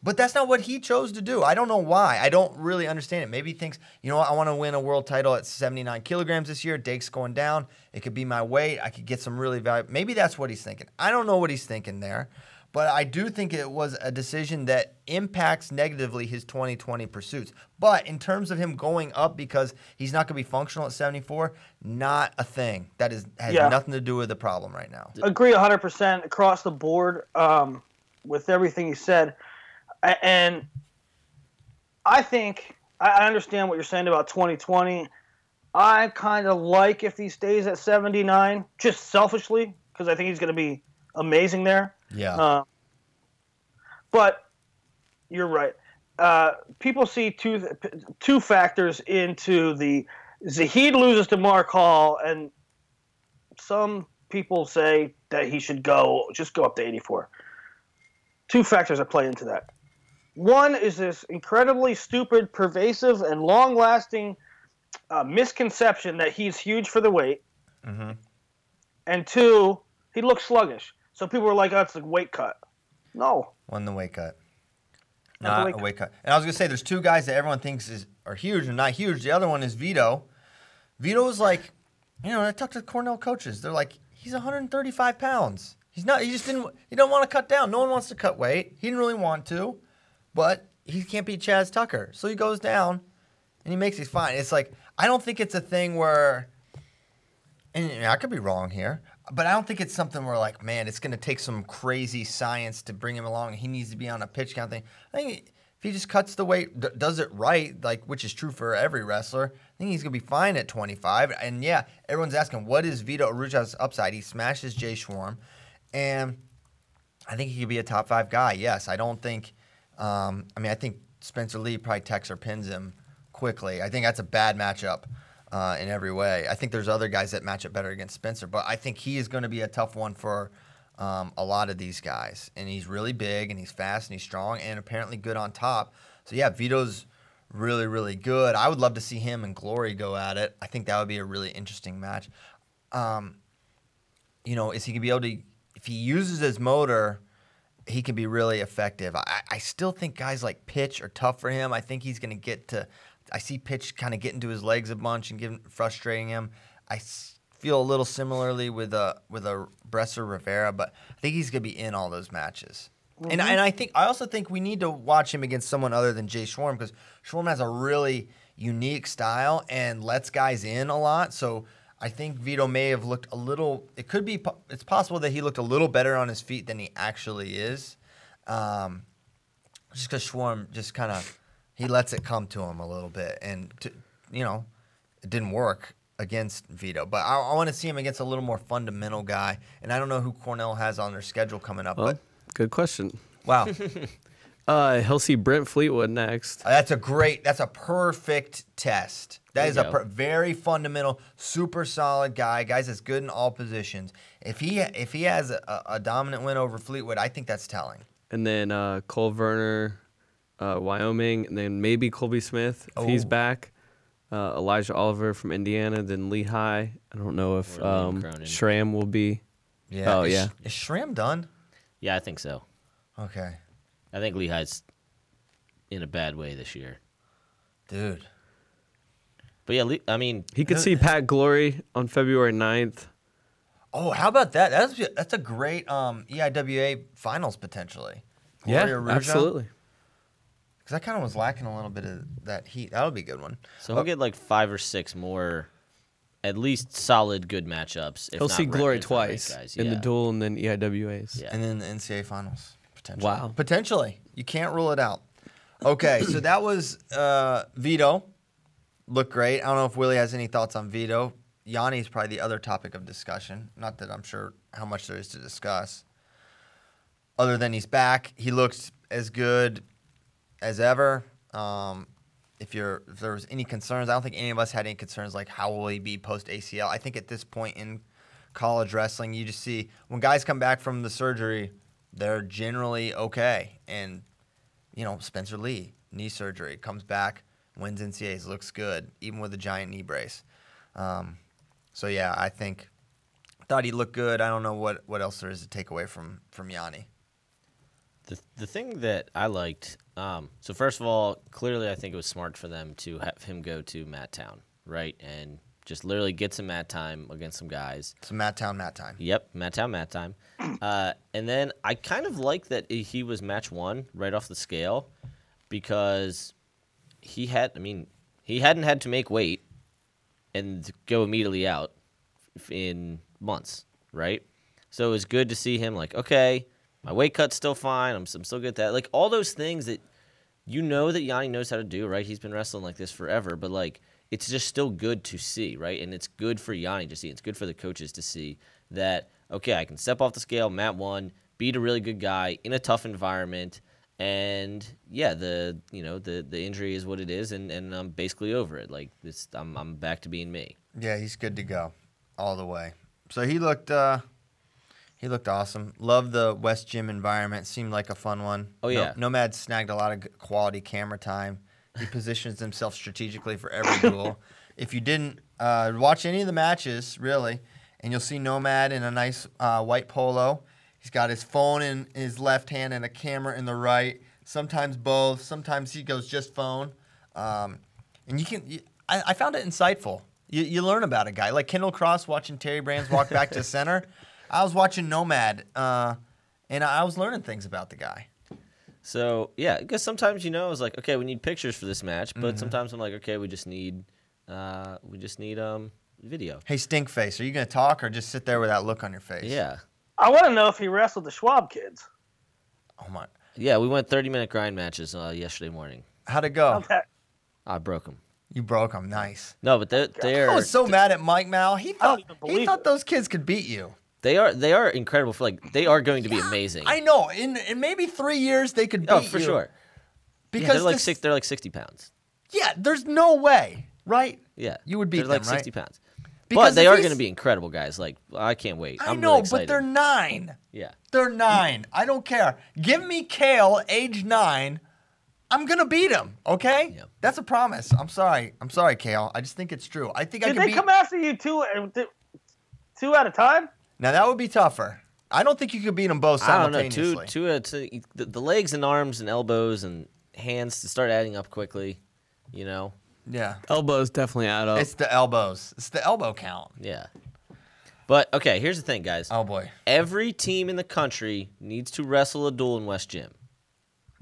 [SPEAKER 1] But that's not what he chose to do. I don't know why. I don't really understand it. Maybe he thinks, you know what, I want to win a world title at 79 kilograms this year. Dake's going down. It could be my weight. I could get some really valuable. Maybe that's what he's thinking. I don't know what he's thinking there. But I do think it was a decision that impacts negatively his 2020 pursuits. But in terms of him going up because he's not going to be functional at 74, not a thing. That has nothing to do with the problem right now.
[SPEAKER 2] Agree 100% across the board with everything you said. And I think I understand what you're saying about 2020. I kind of like if he stays at 79, just selfishly, because I think he's going to be amazing there.
[SPEAKER 1] Yeah.
[SPEAKER 2] But you're right. People see two factors into the Zahid loses to Mark Hall, and some people say that he should just go up to 84. 2 factors that play into that. One is this incredibly stupid, pervasive, and long-lasting misconception that he's huge for the weight.
[SPEAKER 1] Mm-hmm.
[SPEAKER 2] And two, he looks sluggish. So people were like, oh, it's a weight cut. No.
[SPEAKER 1] Won the weight cut.
[SPEAKER 2] Not the
[SPEAKER 1] Not
[SPEAKER 2] weight
[SPEAKER 1] a
[SPEAKER 2] cut.
[SPEAKER 1] weight cut. And I was going to say, there's two guys that everyone thinks are huge and not huge. The other one is Vito. Vito's like, I talked to Cornell coaches. They're like, he's 135 pounds. He don't want to cut down. No one wants to cut weight. He didn't really want to, but he can't beat Chaz Tucker. So he goes down and he's fine. It's like, I don't think it's a thing where, and I could be wrong here, but I don't think it's something where like, man, it's going to take some crazy science to bring him along. He needs to be on a pitch count thing. I think if he just cuts the weight, does it right, like which is true for every wrestler, I think he's going to be fine at 25. And yeah, everyone's asking, what is Vito Arujau's upside? He smashes Jay Schwarm. And I think he could be a top 5 guy. Yes, I don't think. I think Spencer Lee probably techs or pins him quickly. I think that's a bad matchup in every way. I think there's other guys that match up better against Spencer, but I think he is going to be a tough one for a lot of these guys. And he's really big, and he's fast, and he's strong, and apparently good on top. So yeah, Vito's really, really good. I would love to see him and Glory go at it. I think that would be a really interesting match. Is he going to be able to? If he uses his motor, he can be really effective. I still think guys like Pitch are tough for him. I think he's going to get to – I see Pitch kind of get into his legs a bunch and frustrating him. I feel a little similarly with a Bresser Rivera, but I think he's going to be in all those matches. Mm-hmm. And I also think we need to watch him against someone other than Jay Schwarm because Schwarm has a really unique style and lets guys in a lot. So – I think Vito may have looked a little – it's possible that he looked a little better on his feet than he actually is. Just because Schwarm just kind of – he lets it come to him a little bit. And, it didn't work against Vito. But I want to see him against a little more fundamental guy. And I don't know who Cornell has on their schedule coming up.
[SPEAKER 4] Well, good question.
[SPEAKER 1] Wow.
[SPEAKER 4] He'll see Brent Fleetwood next.
[SPEAKER 1] That's a perfect test. That is a very fundamental, super solid guy. Guy's as good in all positions. If he has a dominant win over Fleetwood, I think that's telling.
[SPEAKER 4] And then Cole Verner, Wyoming, and then maybe Colby Smith if he's back. Elijah Oliver from Indiana, then Lehigh. I don't know if Schramm will be.
[SPEAKER 1] Yeah.
[SPEAKER 4] Oh, yeah.
[SPEAKER 1] Is Schramm done?
[SPEAKER 3] Yeah, I think so.
[SPEAKER 1] Okay.
[SPEAKER 3] I think Lehigh's in a bad way this year.
[SPEAKER 1] Dude.
[SPEAKER 3] But yeah,
[SPEAKER 4] he could see Pat Glory on February 9th.
[SPEAKER 1] Oh, how about that? That's a great EIWA finals potentially.
[SPEAKER 4] Glory Arujau. Absolutely.
[SPEAKER 1] Because I kind of was lacking a little bit of that heat. That would be a good one.
[SPEAKER 3] So he'll get like 5 or 6 more, at least solid good matchups.
[SPEAKER 4] He'll see Glory twice in the duel and then EIWAs.
[SPEAKER 1] Yeah. And then the NCAA finals potentially.
[SPEAKER 4] Wow.
[SPEAKER 1] Potentially. You can't rule it out. Okay, so that was Vito. Looked great. I don't know if Willie has any thoughts on Vito. Yanni is probably the other topic of discussion. Not that I'm sure how much there is to discuss. Other than he's back, he looks as good as ever. If there was any concerns, I don't think any of us had any concerns like how will he be post ACL. I think at this point in college wrestling, you just see when guys come back from the surgery, they're generally okay. And Spencer Lee, knee surgery, comes back. Wins NCAAs, looks good, even with a giant knee brace. So yeah, I thought he looked good. I don't know what else there is to take away from Yanni.
[SPEAKER 3] The thing that I liked, so first of all, clearly I think it was smart for them to have him go to Matt Town, right? And just literally get some mat time against some guys.
[SPEAKER 1] Some Matt Town time.
[SPEAKER 3] Yep, Matt Town. And then I kind of like that he was match 1 right off the scale because he hadn't had to make weight and go immediately out in months, right? So it was good to see him like, okay, my weight cut's still fine. I'm still good at that. Like all those things that that Yanni knows how to do, right? He's been wrestling like this forever, but like it's just still good to see, right? And it's good for Yanni to see. It's good for the coaches to see that, okay, I can step off the scale, mat 1, beat a really good guy in a tough environment. And yeah, the injury is what it is, and I'm basically over it. Like this, I'm back to being me.
[SPEAKER 1] Yeah, he's good to go, all the way. So he looked He looked awesome. Love the West Gym environment. Seemed like a fun one.
[SPEAKER 3] Oh, yeah.
[SPEAKER 1] Nomad snagged a lot of quality camera time. He positions himself strategically for every duel. If you didn't watch any of the matches, really, and you'll see Nomad in a nice white polo. He's got his phone in his left hand and a camera in the right. Sometimes both. Sometimes he goes just phone. And I found it insightful. You learn about a guy. Like Kendall Cross watching Terry Brands walk back to center. I was watching Nomad, and I was learning things about the guy.
[SPEAKER 3] So, yeah, because sometimes, I was like, okay, we need pictures for this match, but sometimes I'm like, okay, we just need video.
[SPEAKER 1] Hey, Stinkface, are you going to talk or just sit there with that look on your face?
[SPEAKER 3] Yeah.
[SPEAKER 2] I want to know if he wrestled the Schwab kids.
[SPEAKER 1] Oh, my.
[SPEAKER 3] Yeah, we went 30-minute grind matches yesterday morning.
[SPEAKER 1] How'd it go?
[SPEAKER 2] Okay.
[SPEAKER 3] I broke them.
[SPEAKER 1] You broke them. Nice.
[SPEAKER 3] No, but they're...
[SPEAKER 1] I was so mad at Mike Mal. He thought
[SPEAKER 2] it.
[SPEAKER 1] those kids could beat you.
[SPEAKER 3] They are incredible. They are going to be amazing.
[SPEAKER 1] I know. In maybe 3 years, they could beat you.
[SPEAKER 3] Oh, for sure.
[SPEAKER 1] Because
[SPEAKER 3] they're like 60 pounds.
[SPEAKER 1] Yeah, there's no way, right?
[SPEAKER 3] Yeah.
[SPEAKER 1] You would beat them,
[SPEAKER 3] like
[SPEAKER 1] right?
[SPEAKER 3] 60 pounds.
[SPEAKER 1] Because
[SPEAKER 3] but they are going to be incredible, guys. Like, I can't wait.
[SPEAKER 1] I
[SPEAKER 3] I'm
[SPEAKER 1] know,
[SPEAKER 3] really excited.
[SPEAKER 1] but they're 9.
[SPEAKER 3] Yeah.
[SPEAKER 1] They're 9. I don't care. Give me Kale, age 9. I'm going to beat him, okay?
[SPEAKER 3] Yep.
[SPEAKER 1] That's a promise. I'm sorry, Kale. I just think it's true. I think I
[SPEAKER 2] Did
[SPEAKER 1] can
[SPEAKER 2] they come after you two at a time?
[SPEAKER 1] Now, that would be tougher. I don't think you could beat them both simultaneously.
[SPEAKER 3] I don't know. The legs and arms and elbows and hands to start adding up quickly,
[SPEAKER 1] Yeah.
[SPEAKER 4] Elbows definitely add up.
[SPEAKER 1] It's the elbows. It's the elbow count.
[SPEAKER 3] Yeah. But, okay, here's the thing, guys.
[SPEAKER 1] Oh, boy.
[SPEAKER 3] Every team in the country needs to wrestle a duel in West Gym.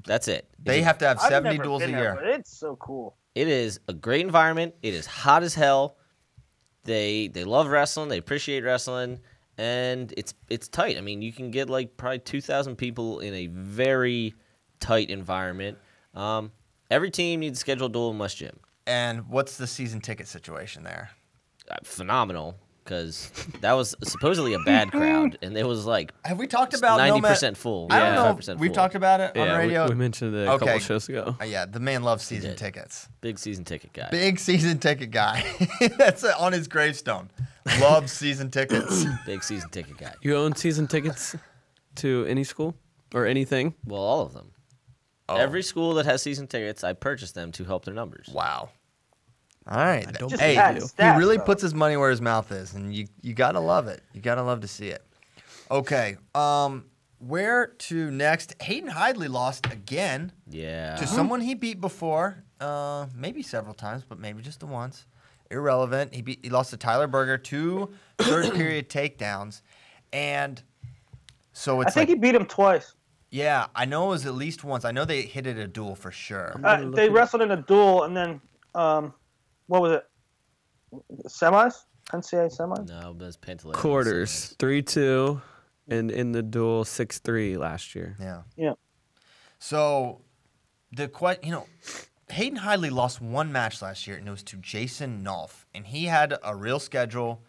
[SPEAKER 3] That's it.
[SPEAKER 1] They have to have
[SPEAKER 2] I've
[SPEAKER 1] 70
[SPEAKER 2] never
[SPEAKER 1] duels a
[SPEAKER 2] been
[SPEAKER 1] year.
[SPEAKER 2] there, but it's so cool.
[SPEAKER 3] It is a great environment. It is hot as hell. They love wrestling. They appreciate wrestling. And it's tight. I mean, you can get like probably 2,000 people in a very tight environment. Every team needs to schedule a duel in West Gym.
[SPEAKER 1] And what's the season ticket situation there?
[SPEAKER 3] Phenomenal, because that was supposedly a bad crowd, and it was like
[SPEAKER 1] Have we talked about
[SPEAKER 3] 90% full.
[SPEAKER 1] I don't know.
[SPEAKER 3] 95%
[SPEAKER 1] If we've
[SPEAKER 3] full.
[SPEAKER 1] talked about it on radio.
[SPEAKER 4] We mentioned it a couple shows ago.
[SPEAKER 1] Yeah, the man loves season
[SPEAKER 3] did.
[SPEAKER 1] tickets.
[SPEAKER 3] Big season ticket guy.
[SPEAKER 1] Big season ticket guy. That's on his gravestone. Loves season tickets.
[SPEAKER 3] Big season ticket guy.
[SPEAKER 4] You own season tickets to any school or anything?
[SPEAKER 3] Well, all of them.
[SPEAKER 1] Oh.
[SPEAKER 3] Every school that has season tickets, I purchased them to help their numbers.
[SPEAKER 1] Wow. All right.
[SPEAKER 2] Just
[SPEAKER 1] Hey,
[SPEAKER 2] bad
[SPEAKER 1] he
[SPEAKER 2] stats,
[SPEAKER 1] really
[SPEAKER 2] though.
[SPEAKER 1] puts his money where his mouth is, and you gotta love it. You gotta love to see it. Okay. Where to next? Hayden Hidlay lost again
[SPEAKER 3] Yeah.
[SPEAKER 1] to someone he beat before, maybe several times, but maybe just the once. Irrelevant. He lost to Tyler Berger, 2 third period takedowns, and so it's
[SPEAKER 2] I think he beat him twice.
[SPEAKER 1] yeah, I know it was at least once. I know they hit it a duel for sure.
[SPEAKER 2] They wrestled in a duel, and then what was it? Semis? NCAA semis?
[SPEAKER 3] No, but it's Pantaleon.
[SPEAKER 4] Quarters, 3-2, and in the duel, 6-3 last year.
[SPEAKER 1] Yeah.
[SPEAKER 2] Yeah.
[SPEAKER 1] So Hayden Hidlay lost one match last year, and it was to Jason Nolf, and he had a real schedule.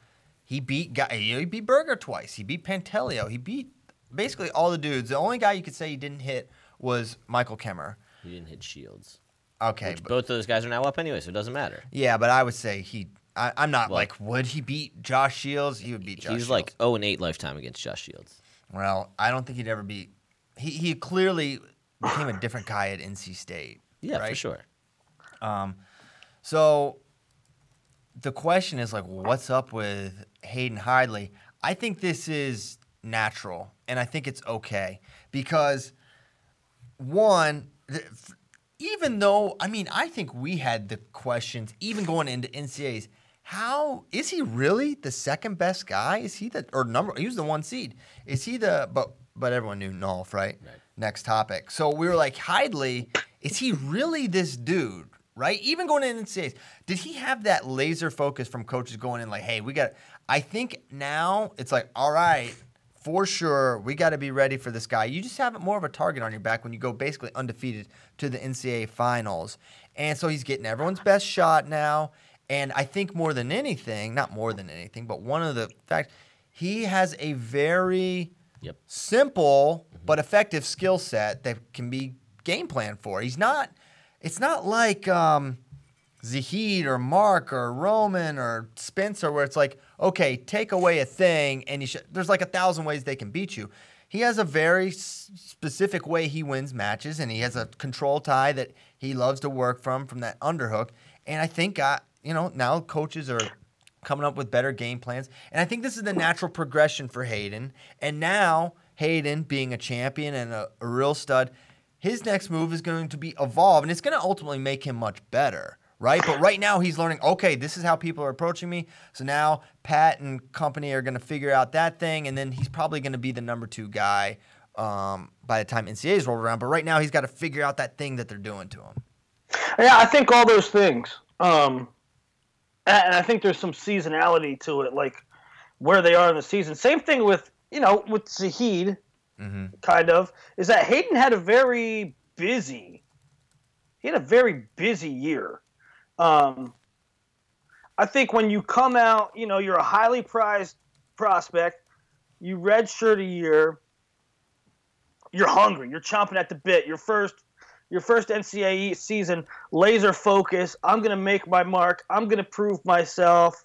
[SPEAKER 1] He beat Berger twice. He beat Pantelio. He beat basically all the dudes. The only guy you could say he didn't hit was Michael Kemmer.
[SPEAKER 3] He didn't hit Shields.
[SPEAKER 1] Okay,
[SPEAKER 3] Which both of those guys are now up anyway, so it doesn't matter.
[SPEAKER 1] yeah, but I would say I'm not like, would he beat Josh Shields? He would beat Josh Shields.
[SPEAKER 3] He's like 0-8 lifetime against Josh Shields.
[SPEAKER 1] Well, I don't think he'd ever beat. He clearly became a different guy at NC State.
[SPEAKER 3] Yeah,
[SPEAKER 1] right?
[SPEAKER 3] for sure.
[SPEAKER 1] So the question is like, what's up with Hayden Hidlay? I think this is natural, and I think it's okay because one, even though I think we had the questions even going into NCAAs. How is he really the second best guy? Is he he was the 1 seed. Is he but everyone knew Nolf, right? Next topic. So we were like, Hidlay, is he really this dude? Right? Even going into NCAAs, did he have that laser focus from coaches going in like, hey, I think now it's like, all right, for sure, we got to be ready for this guy. You just have more of a target on your back when you go basically undefeated to the NCAA finals. And so he's getting everyone's best shot now. And I think more than anything, not more than anything, but one of the facts, he has a very simple but effective skill set that can be game planned for. It's not like Zahid or Mark or Roman or Spencer, where it's like, okay, take away a thing, and there's like 1,000 ways they can beat you. He has a very specific way he wins matches, and he has a control tie that he loves to work from that underhook. And I think, now coaches are coming up with better game plans. And I think this is the natural progression for Hayden. And now, Hayden, being a champion and a real stud, his next move is going to be evolve, and it's going to ultimately make him much better. Right? But right now he's learning, okay, this is how people are approaching me. So now Pat and company are going to figure out that thing, and then he's probably going to be the number 2 guy by the time NCAAs roll around. But right now he's got to figure out that thing that they're doing to him.
[SPEAKER 2] Yeah, I think all those things. And I think there's some seasonality to it, like where they are in the season. Same thing with Zahid, kind of, is that Hayden had a very busy year. I think when you come out, you're a highly prized prospect, you redshirt a year, you're hungry, you're chomping at the bit. Your first NCAA season, laser focus. I'm going to make my mark. I'm going to prove myself.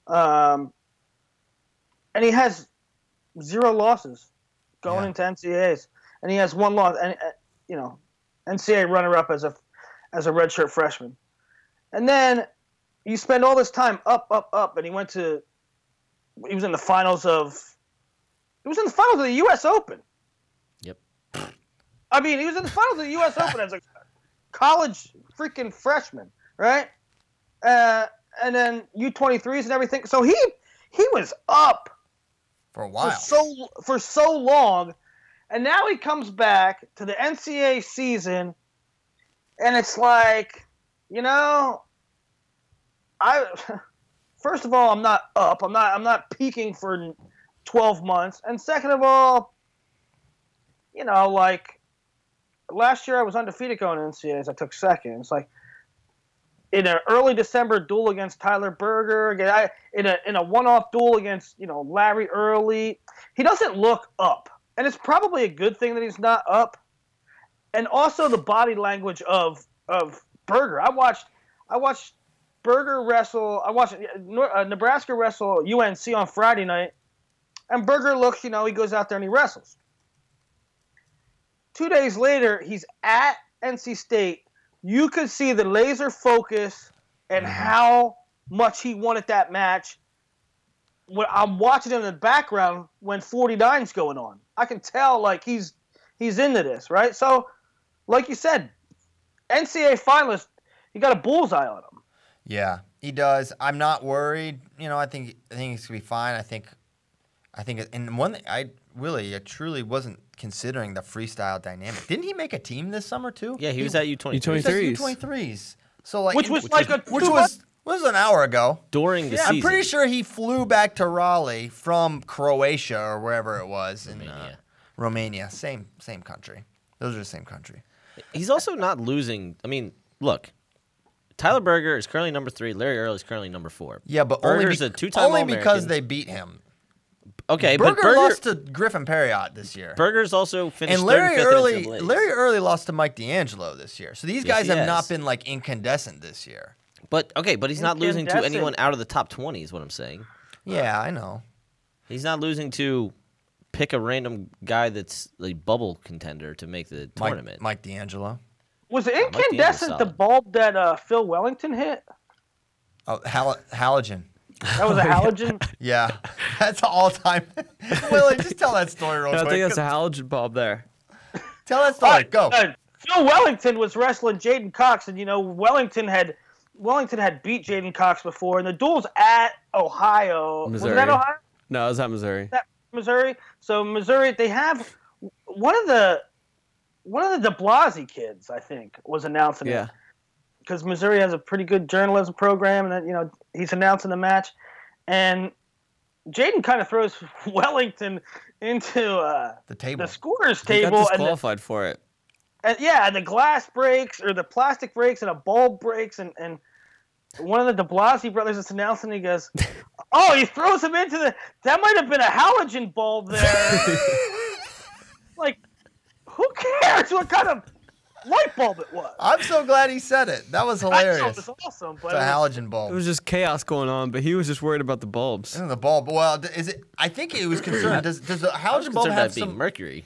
[SPEAKER 2] And he has 0 losses going into NCAAs, and he has 1 loss. And NCAA runner-up as a redshirt freshman. And then you spend all this time up, and he was in the finals of the U.S. Open.
[SPEAKER 3] Yep.
[SPEAKER 2] I mean, he was in the finals of the U.S. Open as a college freaking freshman, right? And then U23s and everything. So he was up
[SPEAKER 1] for a while,
[SPEAKER 2] for so long, and now he comes back to the NCAA season, and it's like, first of all, I'm not up. I'm not peaking for 12 months. And second of all, like last year I was undefeated going to NCAAs. I took second. It's like in an early December duel against Tyler Berger, in a one-off duel against Larry Early, he doesn't look up, and it's probably a good thing that he's not up. And also the body language of Berger. I watched Berger wrestle. I watched Nebraska wrestle UNC on Friday night, and Berger looks, he goes out there and he wrestles. 2 days later, he's at NC State. You could see the laser focus and how much he wanted that match. When I'm watching him in the background when 49's going on, I can tell like he's into this, right? So, like you said, NCAA finalist, he got a bullseye on him.
[SPEAKER 1] Yeah, he does. I'm not worried. I think he's gonna be fine. I think, and one thing I truly wasn't considering the freestyle dynamic. Didn't he make a team this summer too?
[SPEAKER 3] Yeah, he was at U23s.
[SPEAKER 1] U23s. So like,
[SPEAKER 2] which was
[SPEAKER 1] an hour ago
[SPEAKER 3] during the season.
[SPEAKER 1] I'm pretty sure he flew back to Raleigh from Croatia or wherever it was in Romania. Same country. Those are the same country.
[SPEAKER 3] He's also not losing. I mean, look. Tyler Berger is currently number 3. Larry Earle is currently number 4.
[SPEAKER 1] Yeah, but
[SPEAKER 3] Berger's a two-time
[SPEAKER 1] only
[SPEAKER 3] All-American.
[SPEAKER 1] because they beat him.
[SPEAKER 3] Okay,
[SPEAKER 1] Berger
[SPEAKER 3] but Berger
[SPEAKER 1] lost to Griffin Perriott this year.
[SPEAKER 3] Berger's also finished
[SPEAKER 1] and
[SPEAKER 3] Larry
[SPEAKER 1] Early lost to Mike D'Angelo this year. So these guys have not been like incandescent this year.
[SPEAKER 3] But he's not losing to anyone out of the top 20 is what I'm saying.
[SPEAKER 1] Yeah, I know.
[SPEAKER 3] He's not losing to pick a random guy that's a bubble contender to make the tournament.
[SPEAKER 1] Mike D'Angelo.
[SPEAKER 2] Was incandescent the bulb that Phil Wellington hit?
[SPEAKER 1] Oh, halogen.
[SPEAKER 2] That was a halogen?
[SPEAKER 1] Yeah. That's all time. Willie, just tell that story real quick.
[SPEAKER 4] I think that's a halogen bulb there.
[SPEAKER 1] Tell that story. Go.
[SPEAKER 2] Phil Wellington was wrestling Jaden Cox, and Wellington had beat Jaden Cox before, and the duel's at Ohio.
[SPEAKER 4] Missouri.
[SPEAKER 2] Was that Ohio?
[SPEAKER 4] No, it was at Missouri.
[SPEAKER 2] Missouri. So Missouri, they have one of the de Blasi kids, I think, was announcing it. Because Missouri has a pretty good journalism program, and then, he's announcing the match. And Jaden kind of throws Wellington into
[SPEAKER 1] the table,
[SPEAKER 2] the scorer's
[SPEAKER 4] He
[SPEAKER 2] table.
[SPEAKER 4] got disqualified for it.
[SPEAKER 2] And the glass breaks, or the plastic breaks, and a bulb breaks, and one of the de Blasi brothers is announcing, he goes, oh, he throws him into that might have been a halogen bulb there. Like, who cares what kind of light bulb it was.
[SPEAKER 1] I'm so glad he said it. That was hilarious.
[SPEAKER 2] I know, it was awesome. But
[SPEAKER 1] it's a halogen bulb.
[SPEAKER 4] It was just chaos going on, but he was just worried about the bulbs.
[SPEAKER 1] And the bulb. Well, is it? I think he was concerned. Does the halogen bulb have some
[SPEAKER 3] mercury?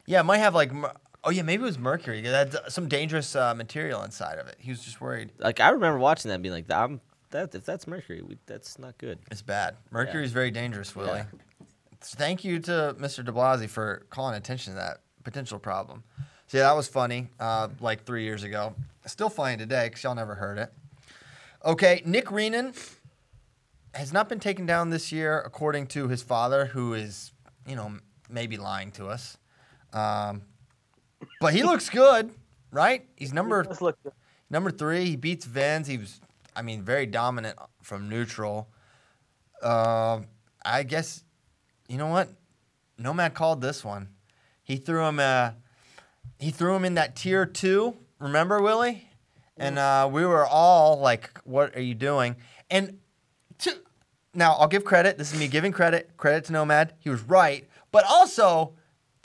[SPEAKER 1] Yeah, it might have like. Oh yeah, maybe it was mercury. It had some dangerous material inside of it. He was just worried.
[SPEAKER 3] Like I remember watching that, and being like, if that's mercury, that's not good.
[SPEAKER 1] It's bad. Mercury is very dangerous, Willie.
[SPEAKER 3] Yeah.
[SPEAKER 1] Thank you to Mr. de Blasi for calling attention to that potential problem. So yeah, that was funny. Like 3 years ago. Still funny today because y'all never heard it. Okay, Nick Reenan has not been taken down this year, according to his father, who is, maybe lying to us. But he looks good, right? He's number 3. He beats Vince. He was, very dominant from neutral. I guess, you know what? Nomad called this one. He threw him in that tier 2. Remember, Willie? And we were all like, "What are you doing?" And now I'll give credit. This is me giving credit. Credit to Nomad. He was right. But also,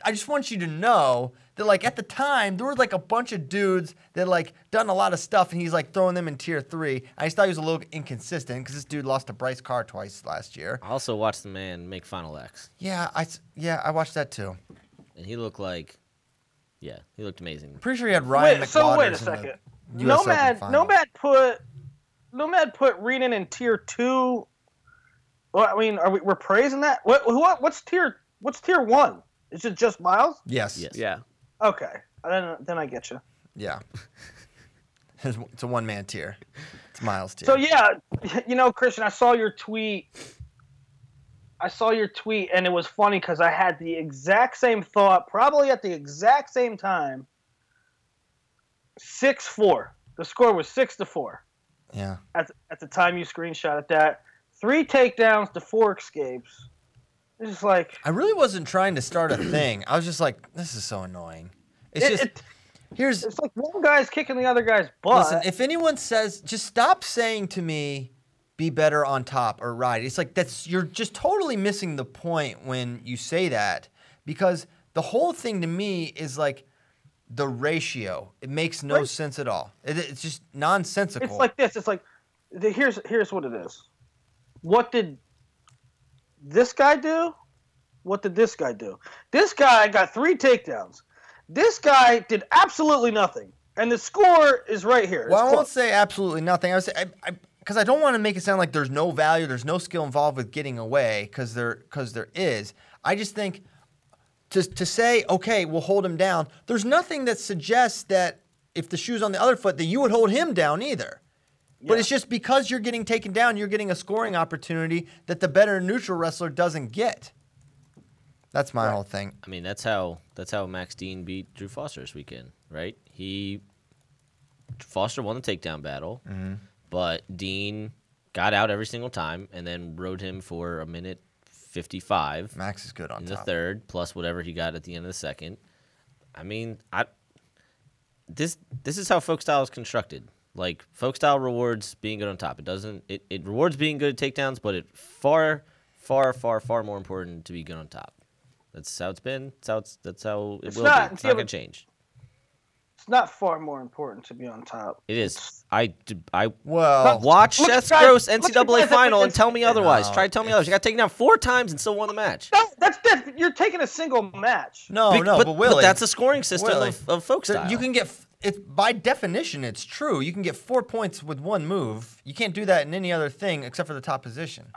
[SPEAKER 1] I just want you to know that, like, at the time, there was, like, a bunch of dudes that, like, done a lot of stuff, and he's, like, throwing them in tier 3. I just thought he was a little inconsistent because this dude lost to Bryce Carr twice last year.
[SPEAKER 3] I also watched the man make Final X.
[SPEAKER 1] Yeah, I watched that, too.
[SPEAKER 3] And he looked like, he looked amazing.
[SPEAKER 1] Pretty sure he had Ryan McWaters.
[SPEAKER 2] So wait a second. Nomad put Reenan in tier 2. Well, we're praising that. What's tier 1? Is it just Miles?
[SPEAKER 1] Yes.
[SPEAKER 4] Yeah.
[SPEAKER 2] Okay. Then I get you.
[SPEAKER 1] Yeah. It's a one-man tier. It's Miles tier.
[SPEAKER 2] So yeah, Christian, I saw your tweet, and it was funny because I had the exact same thought, probably at the exact same time. 6-4. The score was 6-4.
[SPEAKER 1] Yeah.
[SPEAKER 2] At the time you screenshotted that, 3 takedowns to 4 escapes. It's just like,
[SPEAKER 1] I really wasn't trying to start a thing. I was just like, this is so annoying. It's
[SPEAKER 2] like one guy's kicking the other guy's butt.
[SPEAKER 1] Listen, if anyone says, just stop saying to me, be better on top or ride. It's like you're just totally missing the point when you say that, because the whole thing to me is like the ratio. It makes no sense at all. It's just nonsensical.
[SPEAKER 2] It's like this. It's like, here's what it is. What did this guy do? What did this guy do? This guy got 3 takedowns. This guy did absolutely nothing. And the score is right here.
[SPEAKER 1] Well, I won't say absolutely nothing. I would say, because I don't want to make it sound like there's no value, there's no skill involved with getting away, because there is. I just think to say, okay, we'll hold him down, there's nothing that suggests that if the shoe's on the other foot, that you would hold him down either. But it's just because you're getting taken down, you're getting a scoring opportunity that the better neutral wrestler doesn't get. That's my whole thing.
[SPEAKER 3] I mean, that's how Max Dean beat Drew Foster this weekend, right? Foster won the takedown battle, but Dean got out every single time and then rode him for 1:55.
[SPEAKER 1] Max is good on
[SPEAKER 3] in
[SPEAKER 1] top.
[SPEAKER 3] the third, plus whatever he got at the end of the second. I mean, this is how folk style is constructed. Like, folk style rewards being good on top. It rewards being good at takedowns, but it far more important to be good on top. That's how it's been. That's how it will be. It's not gonna change.
[SPEAKER 2] It's not far more important to be on top.
[SPEAKER 3] It is. I
[SPEAKER 1] Well,
[SPEAKER 3] watch Seth Gross NCAA final and tell me otherwise. Try to tell me otherwise. You got taken down 4 times and still won the match.
[SPEAKER 2] No, that's different. You're taking a single match.
[SPEAKER 1] but Willie,
[SPEAKER 3] but that's a scoring system of folk style.
[SPEAKER 1] You can get by definition, it's true. You can get 4 points with one move. You can't do that in any other thing except for the top position.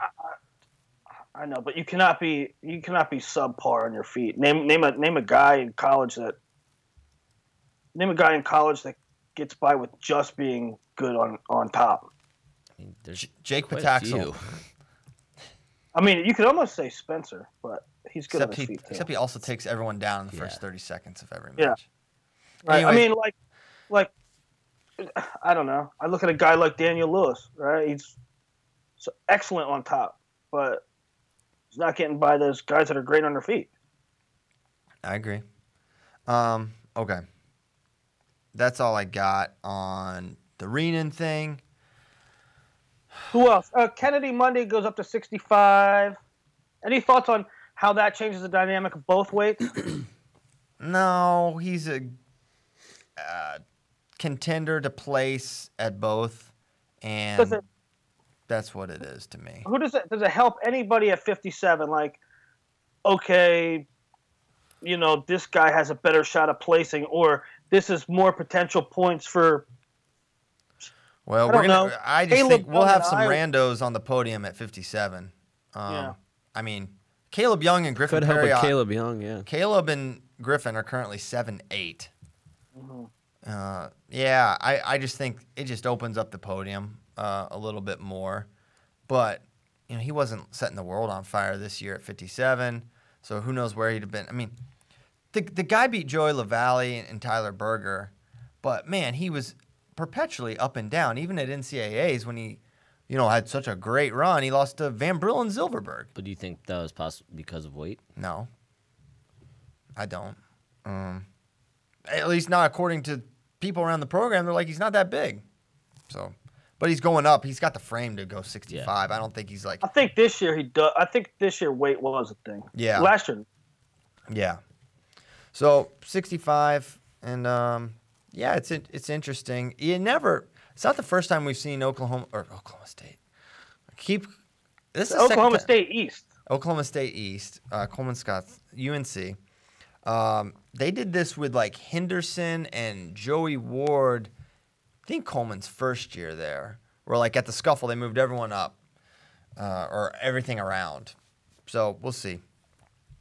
[SPEAKER 2] I know, but you cannot be subpar on your feet. Name a guy in college that gets by with just being good on top.
[SPEAKER 3] I mean, there's
[SPEAKER 1] Jake
[SPEAKER 3] quite a
[SPEAKER 1] Pataxel.
[SPEAKER 3] few.
[SPEAKER 2] I mean, you could almost say Spencer, but he's good on his feet too.
[SPEAKER 1] Except he also takes everyone down in the first 30 seconds of every match.
[SPEAKER 2] Yeah. Right.
[SPEAKER 1] Anyways,
[SPEAKER 2] I mean, like, I don't know. I look at a guy like Daniel Lewis, right? He's excellent on top, but he's not getting by those guys that are great on their feet.
[SPEAKER 1] I agree. Okay. That's all I got on the Reenan thing.
[SPEAKER 2] Who else? Kennedy Monday goes up to 65. Any thoughts on how that changes the dynamic of both weights?
[SPEAKER 1] No, contender to place at both, and that's what it is to me.
[SPEAKER 2] Does it help anybody at 57? Like, okay, this guy has a better shot of placing, or this is more potential points for.
[SPEAKER 1] Well, I just think we'll have some randos on the podium at 57. I mean, Caleb Young and Griffin
[SPEAKER 4] could help
[SPEAKER 1] Perry.
[SPEAKER 4] With Caleb Young, yeah.
[SPEAKER 1] Caleb and Griffin are currently 7-8.
[SPEAKER 2] Mm-hmm.
[SPEAKER 1] I just think it just opens up the podium a little bit more. But he wasn't setting the world on fire this year at 57, so who knows where he'd have been. I mean, the guy beat Joey LaValle and Tyler Berger, but man, he was perpetually up and down. Even at NCAAs when he, had such a great run, he lost to Van Brill and Zilverberg.
[SPEAKER 3] But do you think that was possible because of weight?
[SPEAKER 1] No, I don't. At least not according to people around the program. They're like, he's not that big. So, but he's going up. He's got the frame to go 65. Yeah. I don't think he's like.
[SPEAKER 2] I think this year he does. I think this year weight was a thing.
[SPEAKER 1] Yeah.
[SPEAKER 2] Last year.
[SPEAKER 1] Yeah. So 65 and it's interesting. It's not the first time we've seen Oklahoma State. This is
[SPEAKER 2] Oklahoma State East.
[SPEAKER 1] Oklahoma State East. Coleman Scott's UNC. They did this with like Henderson and Joey Ward. I think Coleman's first year there. Where like at the Scuffle they moved everyone up or everything around. So we'll see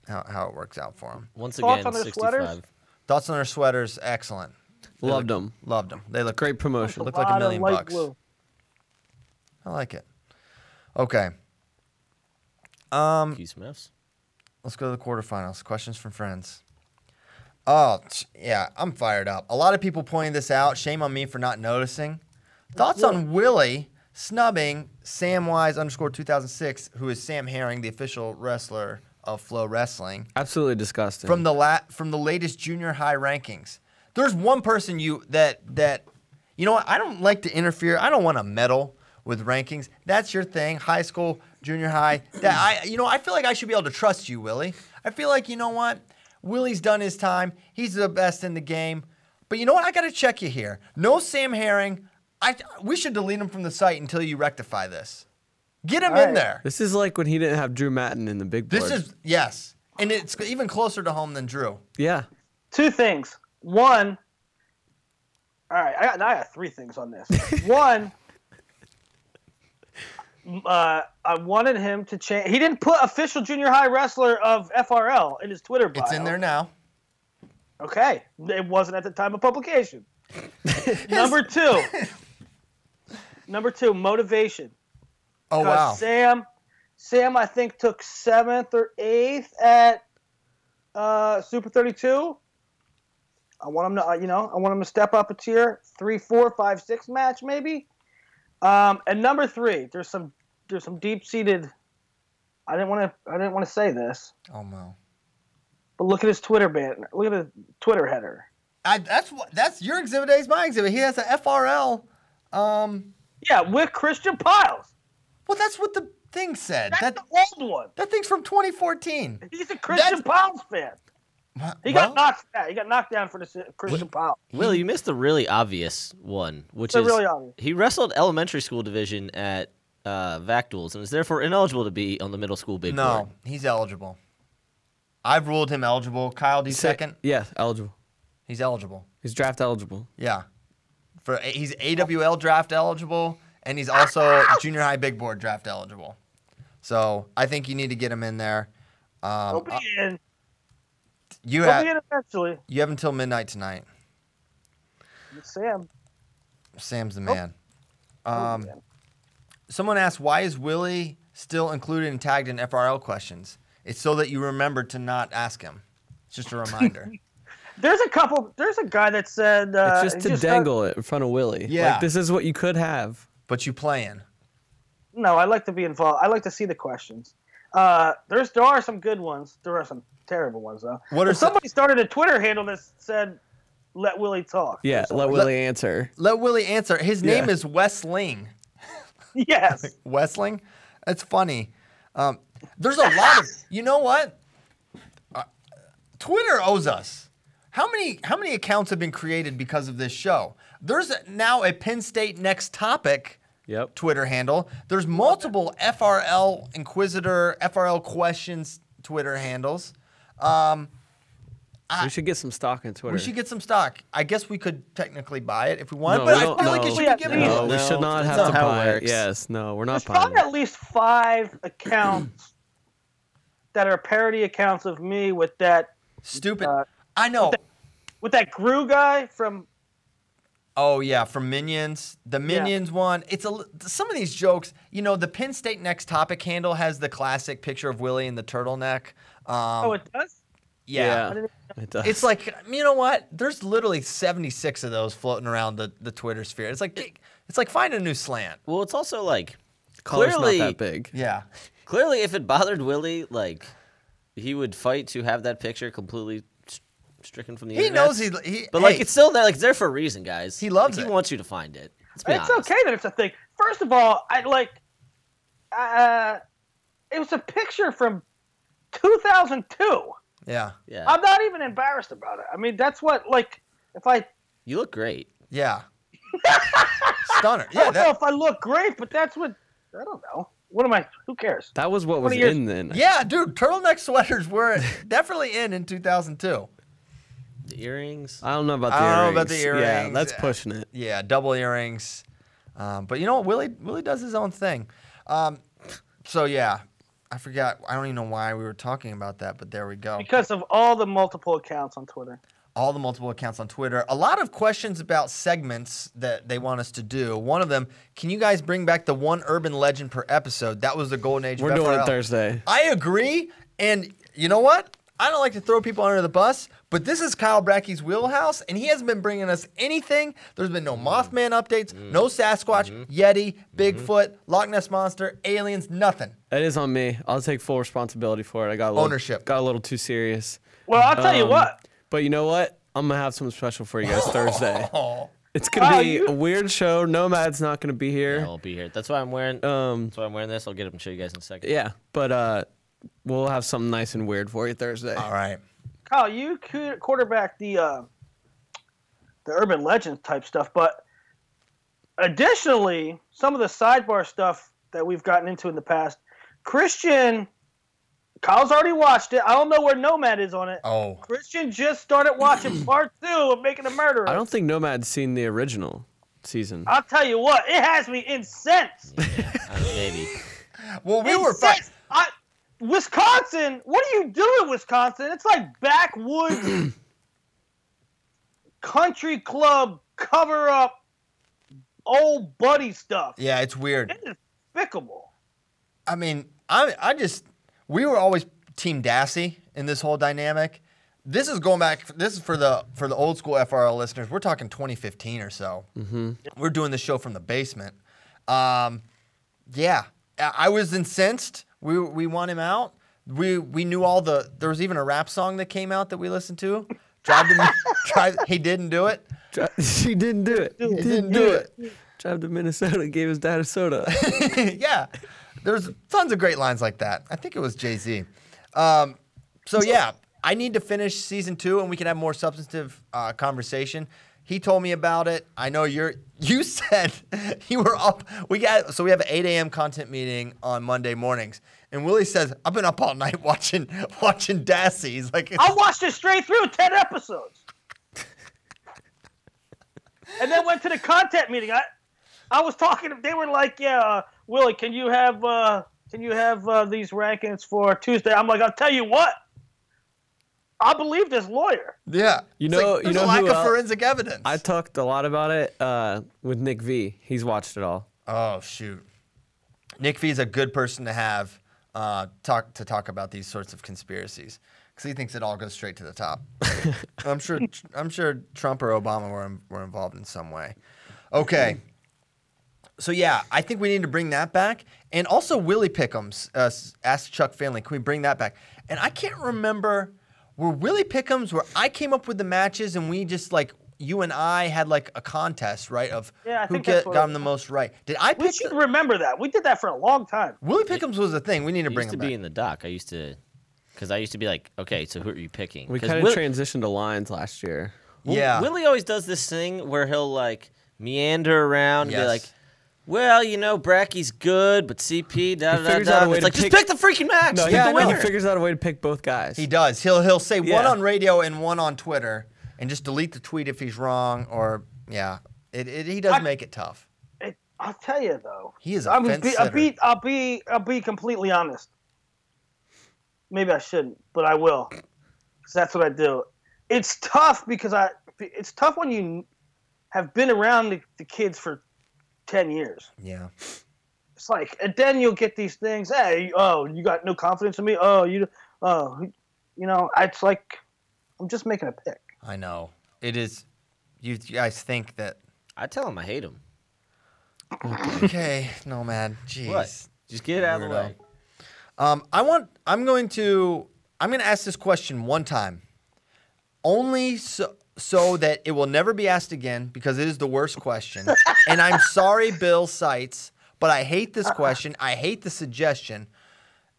[SPEAKER 1] how it works out for them.
[SPEAKER 3] Once again, 65.
[SPEAKER 2] Sweaters?
[SPEAKER 1] Thoughts on their sweaters? Excellent.
[SPEAKER 4] Loved them.
[SPEAKER 1] They look
[SPEAKER 4] great promotion.
[SPEAKER 1] Look like $1 million.
[SPEAKER 2] Blue.
[SPEAKER 1] I like it. Okay.
[SPEAKER 3] Keith Smiths.
[SPEAKER 1] Let's go to the quarterfinals. Questions from friends. Oh, yeah, I'm fired up. A lot of people pointing this out. Shame on me for not noticing. Thoughts on Willie snubbing SamWise_2006, who is Sam Herring, the official wrestler of FloWrestling.
[SPEAKER 4] Absolutely disgusting.
[SPEAKER 1] From the latest junior high rankings. There's one person that you know what? I don't like to interfere. I don't want to meddle with rankings. That's your thing, high school, junior high. I feel like I should be able to trust you, Willie. I feel like, you know what? Willie's done his time. He's the best in the game. But you know what? I got to check you here. No Sam Herring. We should delete him from the site until you rectify this. Get him in there.
[SPEAKER 4] This is like when he didn't have Drew Mattin in the big board.
[SPEAKER 1] Yes. And it's even closer to home than Drew.
[SPEAKER 4] Yeah.
[SPEAKER 2] Two things. One, all right, I got three things on this. One, I wanted him to change. He didn't put official junior high wrestler of FRL in his Twitter bio.
[SPEAKER 1] It's in there now.
[SPEAKER 2] Okay. It wasn't at the time of publication. Number two, motivation.
[SPEAKER 1] Oh, wow.
[SPEAKER 2] Sam, I think, took 7th or 8th at Super 32. I want him to, I want him to step up a tier, 3, 4, 5, 6 match maybe. And number 3, there's some deep-seated. I didn't want to say this.
[SPEAKER 1] Oh no.
[SPEAKER 2] But look at his Twitter ban. Look at his Twitter header.
[SPEAKER 1] That's your exhibit. Is my exhibit. He has a FRL.
[SPEAKER 2] Yeah, with Christian Piles.
[SPEAKER 1] Well, that's what the thing said.
[SPEAKER 2] That's the old one.
[SPEAKER 1] That thing's from 2014.
[SPEAKER 2] He's a Christian Piles fan. He got knocked down for the Christian Piles.
[SPEAKER 3] Will, you missed the really obvious one, which is
[SPEAKER 2] really obvious.
[SPEAKER 3] He wrestled elementary school division at VAC duels and is therefore ineligible to be on the middle school big board.
[SPEAKER 1] No, he's eligible. I've ruled him eligible. Kyle, do you second?
[SPEAKER 4] Yeah, eligible.
[SPEAKER 1] He's eligible.
[SPEAKER 4] He's draft eligible.
[SPEAKER 1] Yeah. He's AWL draft eligible, and he's also junior high big board draft eligible. So I think you need to get him in there.
[SPEAKER 2] He'll be in.
[SPEAKER 1] He'll be in eventually. You have until midnight tonight. Sam's the man. Someone asked, why is Willie still included and tagged in FRL questions? It's so that you remember to not ask him. It's just a reminder.
[SPEAKER 2] There's a guy that said...
[SPEAKER 4] it's just to dangle it in front of Willie.
[SPEAKER 1] Yeah.
[SPEAKER 4] Like, this is what you could have.
[SPEAKER 1] But you playing.
[SPEAKER 2] No, I like to be involved. I like to see the questions. There are some good ones. There are some terrible ones, though. Somebody started a Twitter handle that said, let Willie talk.
[SPEAKER 4] Yeah, let Willie answer.
[SPEAKER 1] Let Willie answer. His name is Westling.
[SPEAKER 2] Yes.
[SPEAKER 1] Westling? That's funny. There's a lot of... You know what? Twitter owes us. How many accounts have been created because of this show? There's now a Penn State Next Topic Twitter handle. There's multiple FRL Inquisitor, FRL Questions Twitter handles.
[SPEAKER 4] We should get some stock in Twitter.
[SPEAKER 1] We should get some stock. I guess we could technically buy it if we want, but I feel like it should be given.
[SPEAKER 4] No, we should not have to buy it. Yes, no, we're not buying it.
[SPEAKER 2] There's probably at least 5 accounts that are parody accounts of me with that
[SPEAKER 1] stupid. I know.
[SPEAKER 2] With that Gru guy from.
[SPEAKER 1] Oh yeah, from Minions, the Minions one. It's some of these jokes. You know, the Penn State Next Topic handle has the classic picture of Willie in the turtleneck.
[SPEAKER 2] Oh, it does.
[SPEAKER 1] Yeah,
[SPEAKER 4] it does.
[SPEAKER 1] It's like, you know what? There's literally 76 of those floating around the Twitter sphere. It's like finding a new slant.
[SPEAKER 3] Well, it's also like
[SPEAKER 4] color's
[SPEAKER 3] clearly
[SPEAKER 4] not that big.
[SPEAKER 1] Yeah.
[SPEAKER 3] Clearly, if it bothered Willie, like he would fight to have that picture completely stricken from the internet.
[SPEAKER 1] He knows
[SPEAKER 3] but like it's still there. Like it's there for a reason, guys.
[SPEAKER 1] He loves it.
[SPEAKER 3] He wants you to find it.
[SPEAKER 2] It's okay that it's a thing. First of all, it was a picture from 2002.
[SPEAKER 1] Yeah.
[SPEAKER 2] I'm not even embarrassed about it. I mean, that's what,
[SPEAKER 3] You look great.
[SPEAKER 1] Yeah. Stunner. Yeah.
[SPEAKER 2] I don't know if I look great, but that's what, I don't know. What am I, who cares?
[SPEAKER 4] That was what was in then.
[SPEAKER 1] Yeah, dude, turtleneck sweaters were definitely in 2002.
[SPEAKER 3] The earrings.
[SPEAKER 4] I don't know about the earrings.
[SPEAKER 1] I don't know about the earrings.
[SPEAKER 4] Yeah, that's pushing it.
[SPEAKER 1] Yeah, double earrings. But you know what? Willie does his own thing. So, yeah. I forgot. I don't even know why we were talking about that, but there we go.
[SPEAKER 2] Because of all the multiple accounts on Twitter.
[SPEAKER 1] All the multiple accounts on Twitter. A lot of questions about segments that they want us to do. One of them, can you guys bring back the one urban legend per episode? That was the golden age of FRL.
[SPEAKER 4] We're doing it Thursday.
[SPEAKER 1] I agree. And you know what? I don't like to throw people under the bus, but this is Kyle Bracke's wheelhouse, and he hasn't been bringing us anything. There's been no Mothman updates, no Sasquatch, Yeti, Bigfoot, Loch Ness Monster, aliens, nothing.
[SPEAKER 4] That is on me. I'll take full responsibility for it. I got
[SPEAKER 1] ownership.
[SPEAKER 4] Got a little too serious.
[SPEAKER 2] Well, I'll tell you what.
[SPEAKER 4] But you know what? I'm going to have something special for you guys Thursday. It's going to be a weird show. Nomad's not going to be here.
[SPEAKER 3] Yeah, I'll be here. That's why I'm wearing this. I'll get up and show you guys in a second.
[SPEAKER 4] Yeah, but we'll have something nice and weird for you Thursday.
[SPEAKER 1] All right.
[SPEAKER 2] Kyle, you could quarterback the urban legends type stuff, but additionally, some of the sidebar stuff that we've gotten into in the past, Kyle's already watched it. I don't know where Nomad is on it.
[SPEAKER 1] Oh.
[SPEAKER 2] Christian just started watching part 2 of Making a Murderer.
[SPEAKER 4] I don't think Nomad's seen the original season.
[SPEAKER 2] I'll tell you what, it has me incensed.
[SPEAKER 3] Yeah, maybe.
[SPEAKER 1] Well, we were fine.
[SPEAKER 2] Wisconsin, what are you doing, Wisconsin? It's like backwoods country club cover-up old buddy stuff.
[SPEAKER 1] Yeah, it's weird.
[SPEAKER 2] It's despicable.
[SPEAKER 1] I mean, we were always Team Dassey in this whole dynamic. This is going back. This is for the old school FRL listeners. We're talking 2015 or so. Mm-hmm. We're doing this show from the basement. Yeah, I was incensed. We want him out. We knew all the. There was even a rap song that came out that we listened to. He didn't do it.
[SPEAKER 4] She didn't do it. He didn't do it. Drive to Minnesota, gave his dad a soda.
[SPEAKER 1] Yeah. There's tons of great lines like that. I think it was Jay-Z. So, yeah, I need to finish season 2, and we can have more substantive conversation. He told me about it. I know you said you were up. We have an 8 a.m. content meeting on Monday mornings. And Willie says, I've been up all night watching Dassey. He's like,
[SPEAKER 2] I watched it straight through, 10 episodes. And then went to the content meeting. I was talking, they were like, yeah, Willie, can you have these rankings for Tuesday? I'm like, I'll tell you what. I believe this lawyer.
[SPEAKER 1] Yeah.
[SPEAKER 4] There's
[SPEAKER 1] a lack of forensic evidence.
[SPEAKER 4] I talked a lot about it with Nick V. He's watched it all.
[SPEAKER 1] Oh, shoot. Nick V is a good person to have talk about these sorts of conspiracies because he thinks it all goes straight to the top. I'm sure Trump or Obama were involved in some way. Okay. So, yeah, I think we need to bring that back. And also Willie Pick'ems, Ask Chuck Finley. Can we bring that back? And I can't remember, were Willie Pick'ems where I came up with the matches and we just, like, you and I had, like, a contest, right, of who got them the most right. Did I pick?
[SPEAKER 2] We should remember that. We did that for a long time.
[SPEAKER 1] Willie Pick'ems was a thing. We need to bring him back.
[SPEAKER 3] Used to be in the doc. I used to Because I used to be like, okay, so who are you picking?
[SPEAKER 4] We kind of transitioned to lines last year.
[SPEAKER 1] Yeah.
[SPEAKER 3] Willie always does this thing where he'll like meander around and be like, well, Bracky's good, but CP, da-da-da-da. It's like, just pick the freaking match.
[SPEAKER 4] No, he figures out a way to pick both guys.
[SPEAKER 1] He does. He'll say one on radio and one on Twitter and just delete the tweet if he's wrong or, he does make it tough.
[SPEAKER 2] I'll tell you, though.
[SPEAKER 1] He is a fence sitter.
[SPEAKER 2] I'll be completely honest. Maybe I shouldn't, but I will. Because that's what I do. It's tough because it's tough when you have been around the kids for 10 years.
[SPEAKER 1] Yeah.
[SPEAKER 2] It's like, and then you'll get these things. Hey, you got no confidence in me? It's like, I'm just making a pick.
[SPEAKER 1] I know. It is. You guys think that.
[SPEAKER 3] I tell him I hate him.
[SPEAKER 1] Okay. No, man. Jeez.
[SPEAKER 3] What? Just get it out of the way.
[SPEAKER 1] I'm going to ask this question one time. Only so that it will never be asked again because it is the worst question. And I'm sorry, Bill Seitz, but I hate this question. I hate the suggestion.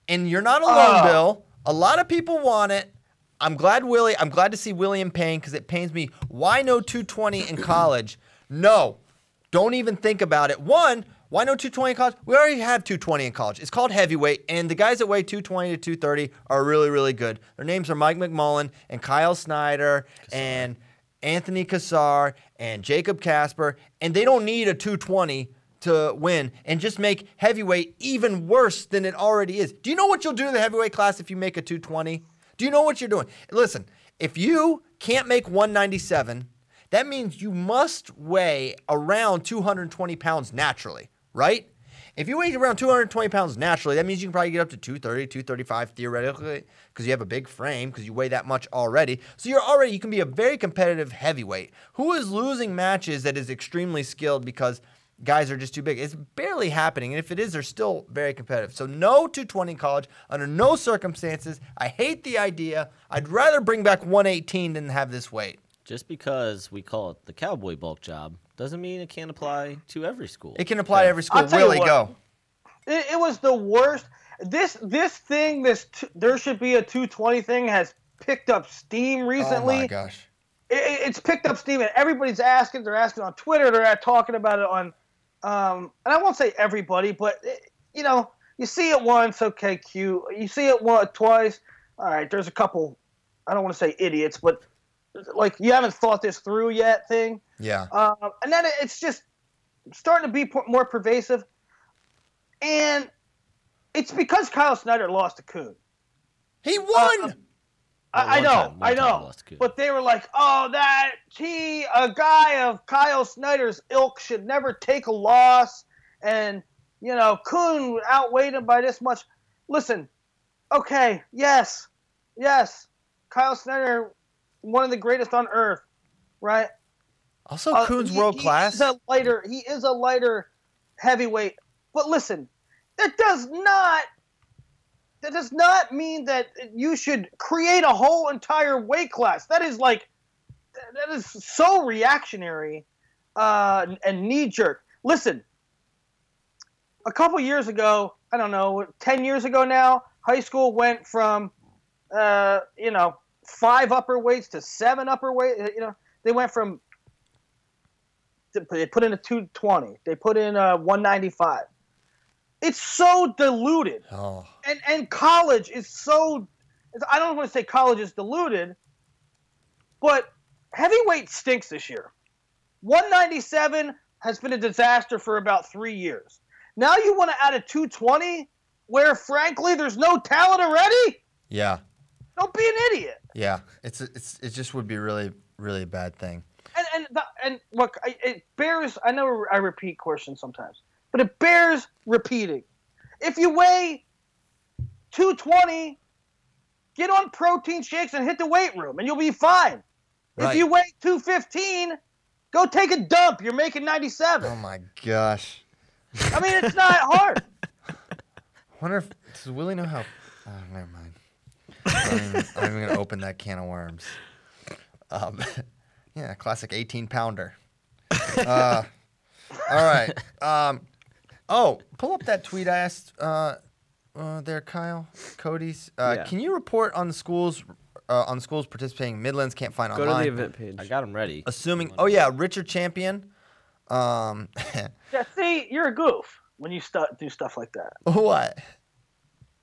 [SPEAKER 1] And you're not alone, Bill. A lot of people want it. I'm glad to see Willie in pain because it pains me. Why no 220 in college? No. Don't even think about it. One, why no 220 in college? We already have 220 in college. It's called heavyweight, and the guys that weigh 220 to 230 are really, really good. Their names are Mike McMullen and Kyle Snyder and Anthony Cassar and Jacob Casper, and they don't need a 220 to win and just make heavyweight even worse than it already is. Do you know what you'll do to the heavyweight class if you make a 220? Do you know what you're doing? Listen, if you can't make 197, that means you must weigh around 220 pounds naturally, right? If you weigh around 220 pounds naturally, that means you can probably get up to 230, 235 theoretically because you have a big frame because you weigh that much already. So you can be a very competitive heavyweight. Who is losing matches that is extremely skilled because guys are just too big? It's barely happening. And if it is, they're still very competitive. So no 220 in college under no circumstances. I hate the idea. I'd rather bring back 118 than have this weight.
[SPEAKER 3] Just because we call it the cowboy bulk job doesn't mean it can't apply to every school.
[SPEAKER 1] It can apply to every school. Willie, go.
[SPEAKER 2] It was the worst. This thing, there should be a 220 thing has picked up steam recently.
[SPEAKER 1] Oh my gosh.
[SPEAKER 2] It's picked up steam and everybody's asking. They're asking on Twitter. They're talking about it on, and I won't say everybody, but you see it once, okay, cute. You see it twice, all right. There's a couple. I don't want to say idiots, but like you haven't thought this through yet thing.
[SPEAKER 1] Yeah.
[SPEAKER 2] And then it's just starting to be more pervasive. And it's because Kyle Snyder lost to Kuhn.
[SPEAKER 1] He won!
[SPEAKER 2] I know. But they were like, a guy of Kyle Snyder's ilk should never take a loss. And, Kuhn outweighed him by this much. Listen, okay, yes. Kyle Snyder, one of the greatest on earth, right?
[SPEAKER 1] Also, Kuhn's world class.
[SPEAKER 2] He is a lighter heavyweight. But listen, that does not mean that you should create a whole entire weight class. That is so reactionary and knee jerk. Listen, a couple years ago, I don't know, 10 years ago now, high school went from 5 upper weights to 7 upper weights. They went from, they put in a 220. They put in a 195. It's so diluted.
[SPEAKER 1] Oh.
[SPEAKER 2] And college is so, I don't want to say college is diluted, but heavyweight stinks this year. 197 has been a disaster for about 3 years. Now you want to add a 220 where, frankly, there's no talent already?
[SPEAKER 1] Yeah.
[SPEAKER 2] Don't be an idiot.
[SPEAKER 1] Yeah, it just would be really, really a bad thing.
[SPEAKER 2] And look, it bears. I know I repeat questions sometimes, but it bears repeating. If you weigh 220, get on protein shakes and hit the weight room, and you'll be fine. Right. If you weigh 215, go take a dump. You're making 97.
[SPEAKER 1] Oh my gosh.
[SPEAKER 2] I mean, it's not hard.
[SPEAKER 1] I wonder if does Willie know how? Oh, never mind. I'm even going to open that can of worms. Yeah, classic 18-pounder. All right. Pull up that tweet I asked there, Kyle. Cody's.
[SPEAKER 4] Yeah.
[SPEAKER 1] Can you report on the schools participating? Midlands can't find
[SPEAKER 4] Go
[SPEAKER 1] online.
[SPEAKER 4] to the event page.
[SPEAKER 3] I got them ready.
[SPEAKER 1] Assuming. Oh yeah, Richard Champion.
[SPEAKER 2] Yeah, see, you're a goof when you do stuff like that.
[SPEAKER 1] What?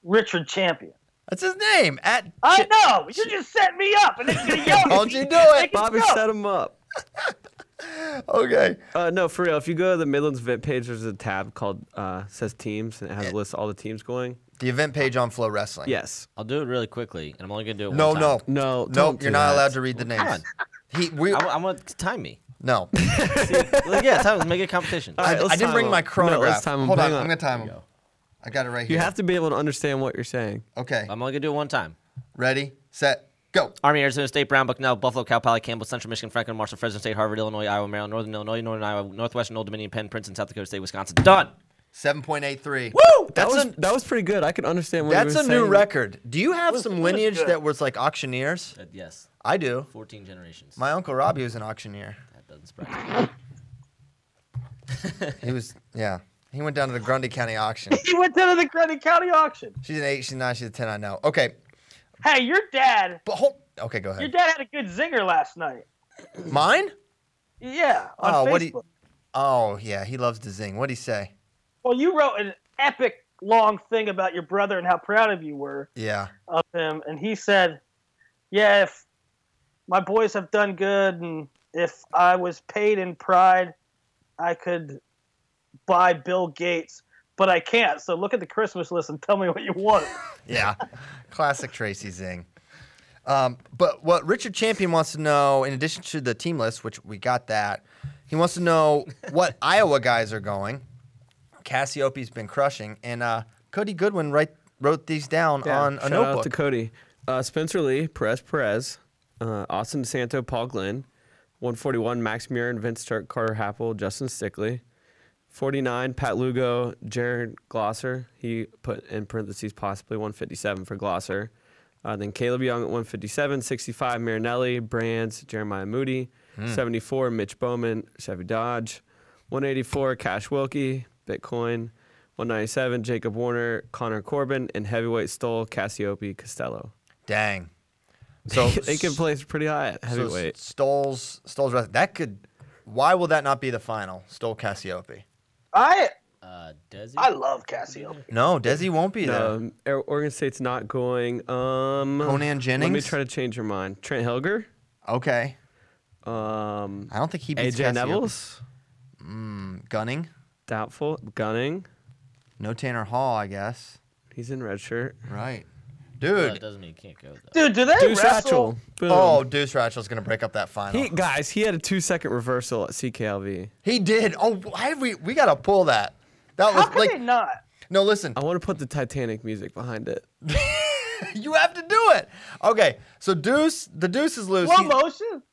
[SPEAKER 2] Richard Champion.
[SPEAKER 1] That's his name.
[SPEAKER 2] I know. You just set me up, and then you're gonna yell at me.
[SPEAKER 1] Don't you do it,
[SPEAKER 4] Bobby set him up.
[SPEAKER 1] Okay.
[SPEAKER 4] No, for real. If you go to the Midlands event page, there's a tab called says teams, and it has a list of all the teams going.
[SPEAKER 1] The event page on FloWrestling.
[SPEAKER 4] Yes.
[SPEAKER 3] I'll do it really quickly, and I'm only gonna do it
[SPEAKER 1] No,
[SPEAKER 3] one time.
[SPEAKER 1] no,
[SPEAKER 4] Don't
[SPEAKER 1] you're
[SPEAKER 4] do
[SPEAKER 1] not
[SPEAKER 4] that.
[SPEAKER 1] allowed to read the names.
[SPEAKER 3] I want to time me.
[SPEAKER 1] No.
[SPEAKER 3] Let's make it a competition.
[SPEAKER 4] All right,
[SPEAKER 1] I
[SPEAKER 4] let's
[SPEAKER 1] didn't
[SPEAKER 4] time
[SPEAKER 1] bring
[SPEAKER 4] him.
[SPEAKER 1] my
[SPEAKER 4] No,
[SPEAKER 1] chronograph.
[SPEAKER 4] let's time him.
[SPEAKER 1] Hold on,
[SPEAKER 4] Hang
[SPEAKER 1] I'm gonna time him.
[SPEAKER 3] Go.
[SPEAKER 1] I got it right here.
[SPEAKER 4] You have to be able to understand what you're saying.
[SPEAKER 1] Okay.
[SPEAKER 3] I'm only gonna do it one time.
[SPEAKER 1] Ready, set, go.
[SPEAKER 3] Army, Arizona State, Brown, Bucknell, Buffalo, Cal Poly, Campbell, Central Michigan, Franklin, Marshall, Fresno State, Harvard, Illinois, Iowa, Maryland, Northern Illinois, Northern Iowa, Northwestern, Old Dominion, Penn, Princeton, South Dakota State, Wisconsin. Done.
[SPEAKER 1] 7.83.
[SPEAKER 3] Woo!
[SPEAKER 4] That was pretty good. I could understand what
[SPEAKER 1] That's
[SPEAKER 4] you
[SPEAKER 1] a
[SPEAKER 4] were
[SPEAKER 1] new
[SPEAKER 4] saying.
[SPEAKER 1] record. Do you have some
[SPEAKER 2] was
[SPEAKER 1] lineage
[SPEAKER 2] good.
[SPEAKER 1] that was like auctioneers?
[SPEAKER 3] Yes.
[SPEAKER 1] I do.
[SPEAKER 3] 14 generations.
[SPEAKER 1] My uncle Robbie was an auctioneer.
[SPEAKER 3] That doesn't surprise me.
[SPEAKER 1] He was, yeah. He went down to the Grundy County auction.
[SPEAKER 2] He went down to the Grundy County auction.
[SPEAKER 1] She's an 8, she's 9, she's a 10, I know. Okay.
[SPEAKER 2] Hey, your dad.
[SPEAKER 1] But hold. Okay, go
[SPEAKER 2] Your
[SPEAKER 1] ahead.
[SPEAKER 2] dad had a good zinger last night.
[SPEAKER 1] Mine?
[SPEAKER 2] Yeah, on
[SPEAKER 1] Oh,
[SPEAKER 2] Facebook.
[SPEAKER 1] what'd he- Oh, yeah, he loves to zing. What'd he say?
[SPEAKER 2] Well, you wrote an epic long thing about your brother and how proud of you were
[SPEAKER 1] Yeah.
[SPEAKER 2] of him, and he said, "Yeah, if my boys have done good, and if I was paid in pride, I could buy Bill Gates, but I can't. So look at the Christmas list and tell me what you want."
[SPEAKER 1] Yeah. Classic Tracy zing. But what Richard Champion wants to know, in addition to the team list, which we got that, he wants to know what Iowa guys are going. Cassiopei's been crushing. And Cody Goodwin wrote these down on a
[SPEAKER 4] shout
[SPEAKER 1] notebook.
[SPEAKER 4] out to Cody. Spencer Lee, Perez, Austin DeSanto, Paul Glenn, 141, Max Muir and Vince Turk, Carter Happel, Justin Stickley, 49, Pat Lugo, Jared Glosser. He put in parentheses possibly 157 for Glosser. Then Caleb Young at 157, 65, Marinelli, Brands, Jeremiah Moody, 74, Mitch Bowman, Chevy Dodge, 184, Cash Wilkie, Bitcoin, 197, Jacob Warner, Connor Corbin, and heavyweight Stoll, Cassiope, Costello.
[SPEAKER 1] Dang. So
[SPEAKER 4] They can place pretty high at heavyweight.
[SPEAKER 1] So Stoll's that could. Why will that not be the final? Stoll Cassiope.
[SPEAKER 3] Desi?
[SPEAKER 2] I love Cassiope.
[SPEAKER 1] No, Desi won't be there.
[SPEAKER 4] Oregon State's not going.
[SPEAKER 1] Conan Jennings.
[SPEAKER 4] Let me try to change your mind. Trent Hilger.
[SPEAKER 1] Okay.
[SPEAKER 4] I
[SPEAKER 1] I don't think he beats
[SPEAKER 4] AJ
[SPEAKER 1] Cassiope.
[SPEAKER 4] Nevels.
[SPEAKER 1] Gunning.
[SPEAKER 4] Doubtful. Gunning.
[SPEAKER 1] No Tanner Hall, I guess.
[SPEAKER 4] He's in red shirt.
[SPEAKER 1] Right.
[SPEAKER 3] Well,
[SPEAKER 1] Dude.
[SPEAKER 3] that doesn't mean you can't go, though.
[SPEAKER 2] Dude, do they
[SPEAKER 4] Deuce
[SPEAKER 2] wrestle?
[SPEAKER 4] Ratchel. Boom.
[SPEAKER 1] Oh, Deuce Ratchel's going to break up that final.
[SPEAKER 4] He had a 2-second reversal at CKLV.
[SPEAKER 1] He did. Oh, why we got to pull that. That
[SPEAKER 2] How
[SPEAKER 1] was
[SPEAKER 2] could
[SPEAKER 1] like
[SPEAKER 2] they not?
[SPEAKER 1] No, listen.
[SPEAKER 4] I want to put the Titanic music behind it.
[SPEAKER 1] You have to do it. Okay. So the Deuce is loose.
[SPEAKER 2] Slow motion?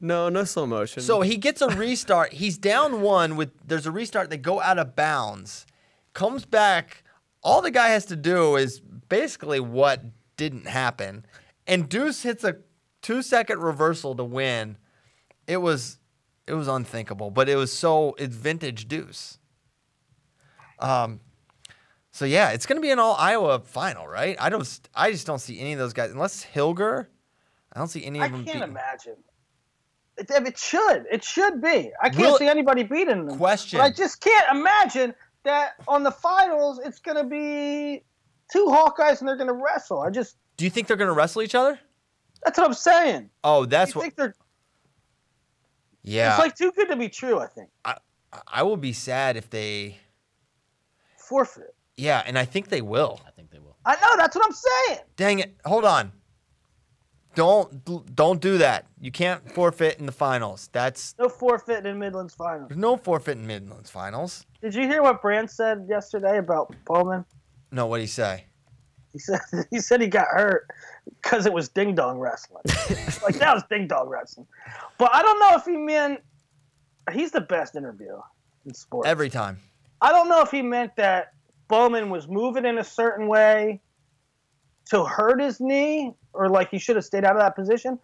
[SPEAKER 4] No slow motion.
[SPEAKER 1] So he gets a restart. He's down one there's a restart. They go out of bounds. Comes back. All the guy has to do is basically what didn't happen. And Deuce hits a 2-second reversal to win. It was unthinkable, but it's vintage Deuce. So yeah, it's going to be an all Iowa final, right? I just don't see any of those guys unless Hilger. I don't see any of them.
[SPEAKER 2] I can't
[SPEAKER 1] beating.
[SPEAKER 2] imagine. It should be. I can't
[SPEAKER 1] Really?
[SPEAKER 2] see anybody beating them.
[SPEAKER 1] Question.
[SPEAKER 2] But I just can't imagine that on the finals it's going to be 2 Hawkeyes and they're going to wrestle.
[SPEAKER 1] Do you think they're going to wrestle each other?
[SPEAKER 2] That's what I'm saying.
[SPEAKER 1] Oh, that's
[SPEAKER 2] I think they're.
[SPEAKER 1] Yeah.
[SPEAKER 2] It's like too good to be true. I think
[SPEAKER 1] I will be sad if they.
[SPEAKER 2] forfeit.
[SPEAKER 1] Yeah, and I think they will.
[SPEAKER 3] I think they will.
[SPEAKER 2] I know. That's what I'm saying.
[SPEAKER 1] Dang it! Hold on. Don't do that. You can't forfeit in the finals.
[SPEAKER 2] No forfeit in Midlands finals.
[SPEAKER 1] There's no forfeit in Midlands finals.
[SPEAKER 2] Did you hear what Brand said yesterday about Bowman?
[SPEAKER 1] No, what'd he say?
[SPEAKER 2] He said he got hurt because it was ding dong wrestling. Like that was ding dong wrestling. But I don't know if he meant he's the best interviewer in sports.
[SPEAKER 1] Every time.
[SPEAKER 2] I don't know if he meant that Bowman was moving in a certain way to hurt his knee, or like he should have stayed out of that position,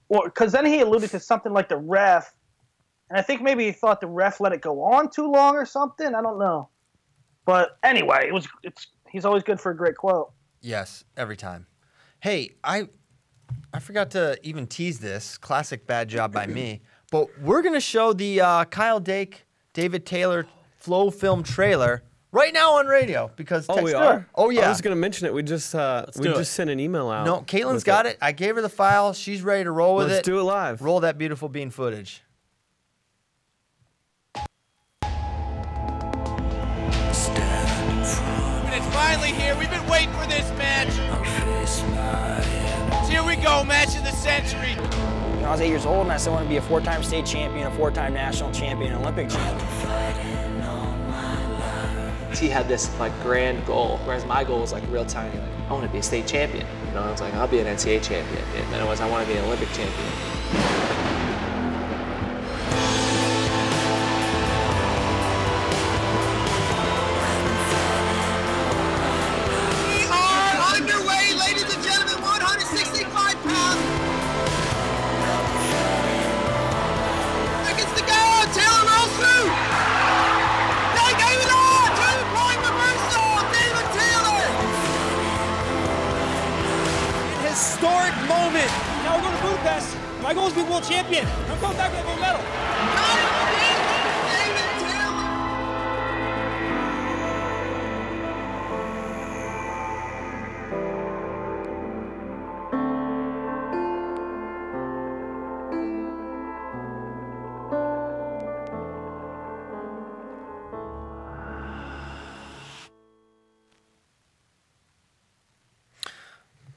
[SPEAKER 2] or because then he alluded to something like the ref, and I think maybe he thought the ref let it go on too long or something. I don't know. But anyway, he's always good for a great quote.
[SPEAKER 1] Yes, every time. Hey, I forgot to even tease this. Classic bad job by me. But we're going to show the Kyle Dake, David Taylor Flow film trailer right now on radio because
[SPEAKER 4] we are?
[SPEAKER 1] Oh yeah.
[SPEAKER 4] I was going to mention it. We just sent an email out.
[SPEAKER 1] No, Caitlin's got it. I gave her the file. She's ready to roll with it.
[SPEAKER 4] Let's do it live.
[SPEAKER 1] Roll that beautiful bean footage.
[SPEAKER 5] It's finally here. We've been waiting for this match. So here we go, match of the century.
[SPEAKER 6] I was 8 years old and I still want to be a 4-time state champion, a 4-time national champion, an Olympic champion.
[SPEAKER 7] He had this like grand goal, whereas my goal was like real tiny. Like, I want to be a state champion. You know, I was like, I'll be an NCAA champion. And then it was, I want to be an Olympic champion.
[SPEAKER 5] We are underway, ladies and gentlemen, 165 pounds. Seconds to go, Taylor rolls through. They gave it on, 2-point reversal, David Taylor. An historic moment.
[SPEAKER 8] Now we're going to Budapest. My goal is to be world champion. I'm coming back with a gold medal.
[SPEAKER 5] David Taylor.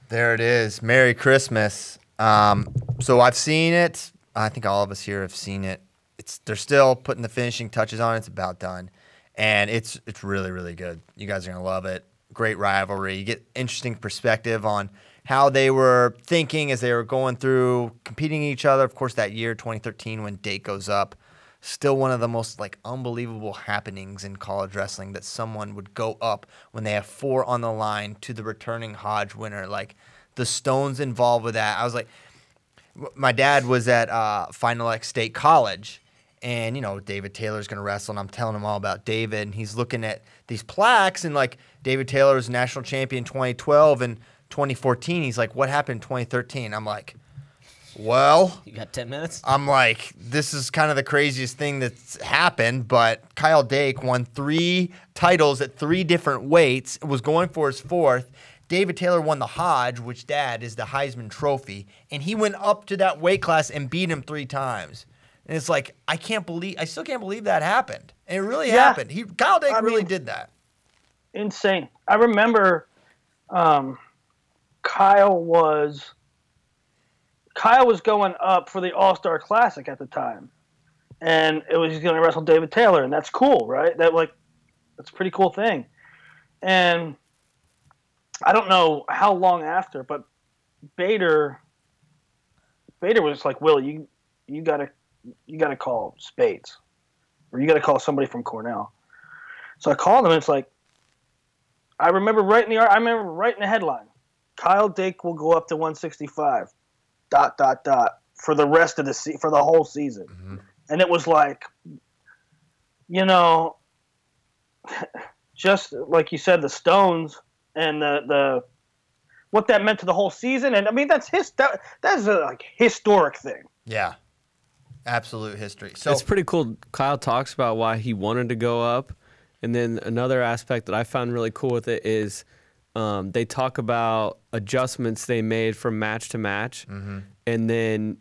[SPEAKER 1] There it is. Merry Christmas. So I've seen it. I think all of us here have seen it. They're still putting the finishing touches on it. It's about done. And it's really, really good. You guys are going to love it. Great rivalry. You get interesting perspective on how they were thinking as they were going through competing each other. Of course, that year, 2013, when Dake goes up, still one of the most like unbelievable happenings in college wrestling that someone would go up when they have 4 on the line to the returning Hodge winner. Like the stones involved with that. I was like, my dad was at Final X State College, and you know David Taylor's gonna wrestle, and I'm telling him all about David, and he's looking at these plaques, and like David Taylor was national champion 2012 and 2014. He's like, what happened in 2013? I'm like, well,
[SPEAKER 3] You got 10 minutes?
[SPEAKER 1] I'm like, this is kind of the craziest thing that's happened, but Kyle Dake won 3 titles at 3 different weights, was going for his 4th. David Taylor won the Hodge, which, Dad, is the Heisman Trophy, and he went up to that weight class and beat him 3 times. And it's like, I still can't believe that happened. And it really happened. Kyle Dake really did that.
[SPEAKER 2] Insane. I remember Kyle was going up for the All-Star Classic at the time, and he's going to wrestle David Taylor, and that's cool, right? That's a pretty cool thing. And I don't know how long after, but Bader was like, Will, you gotta call Spades, or you gotta call somebody from Cornell. So I called him, and it's like, I remember writing the headline, Kyle Dake will go up to 165. ... for the rest of for the whole season. Mm-hmm. And it was like, you know, just like you said, the stones and the what that meant to the whole season. And I mean, that's a like historic thing.
[SPEAKER 1] Yeah. Absolute history. So
[SPEAKER 4] it's pretty cool. Kyle talks about why he wanted to go up. And then another aspect that I found really cool with it is they talk about adjustments they made from match to match, and then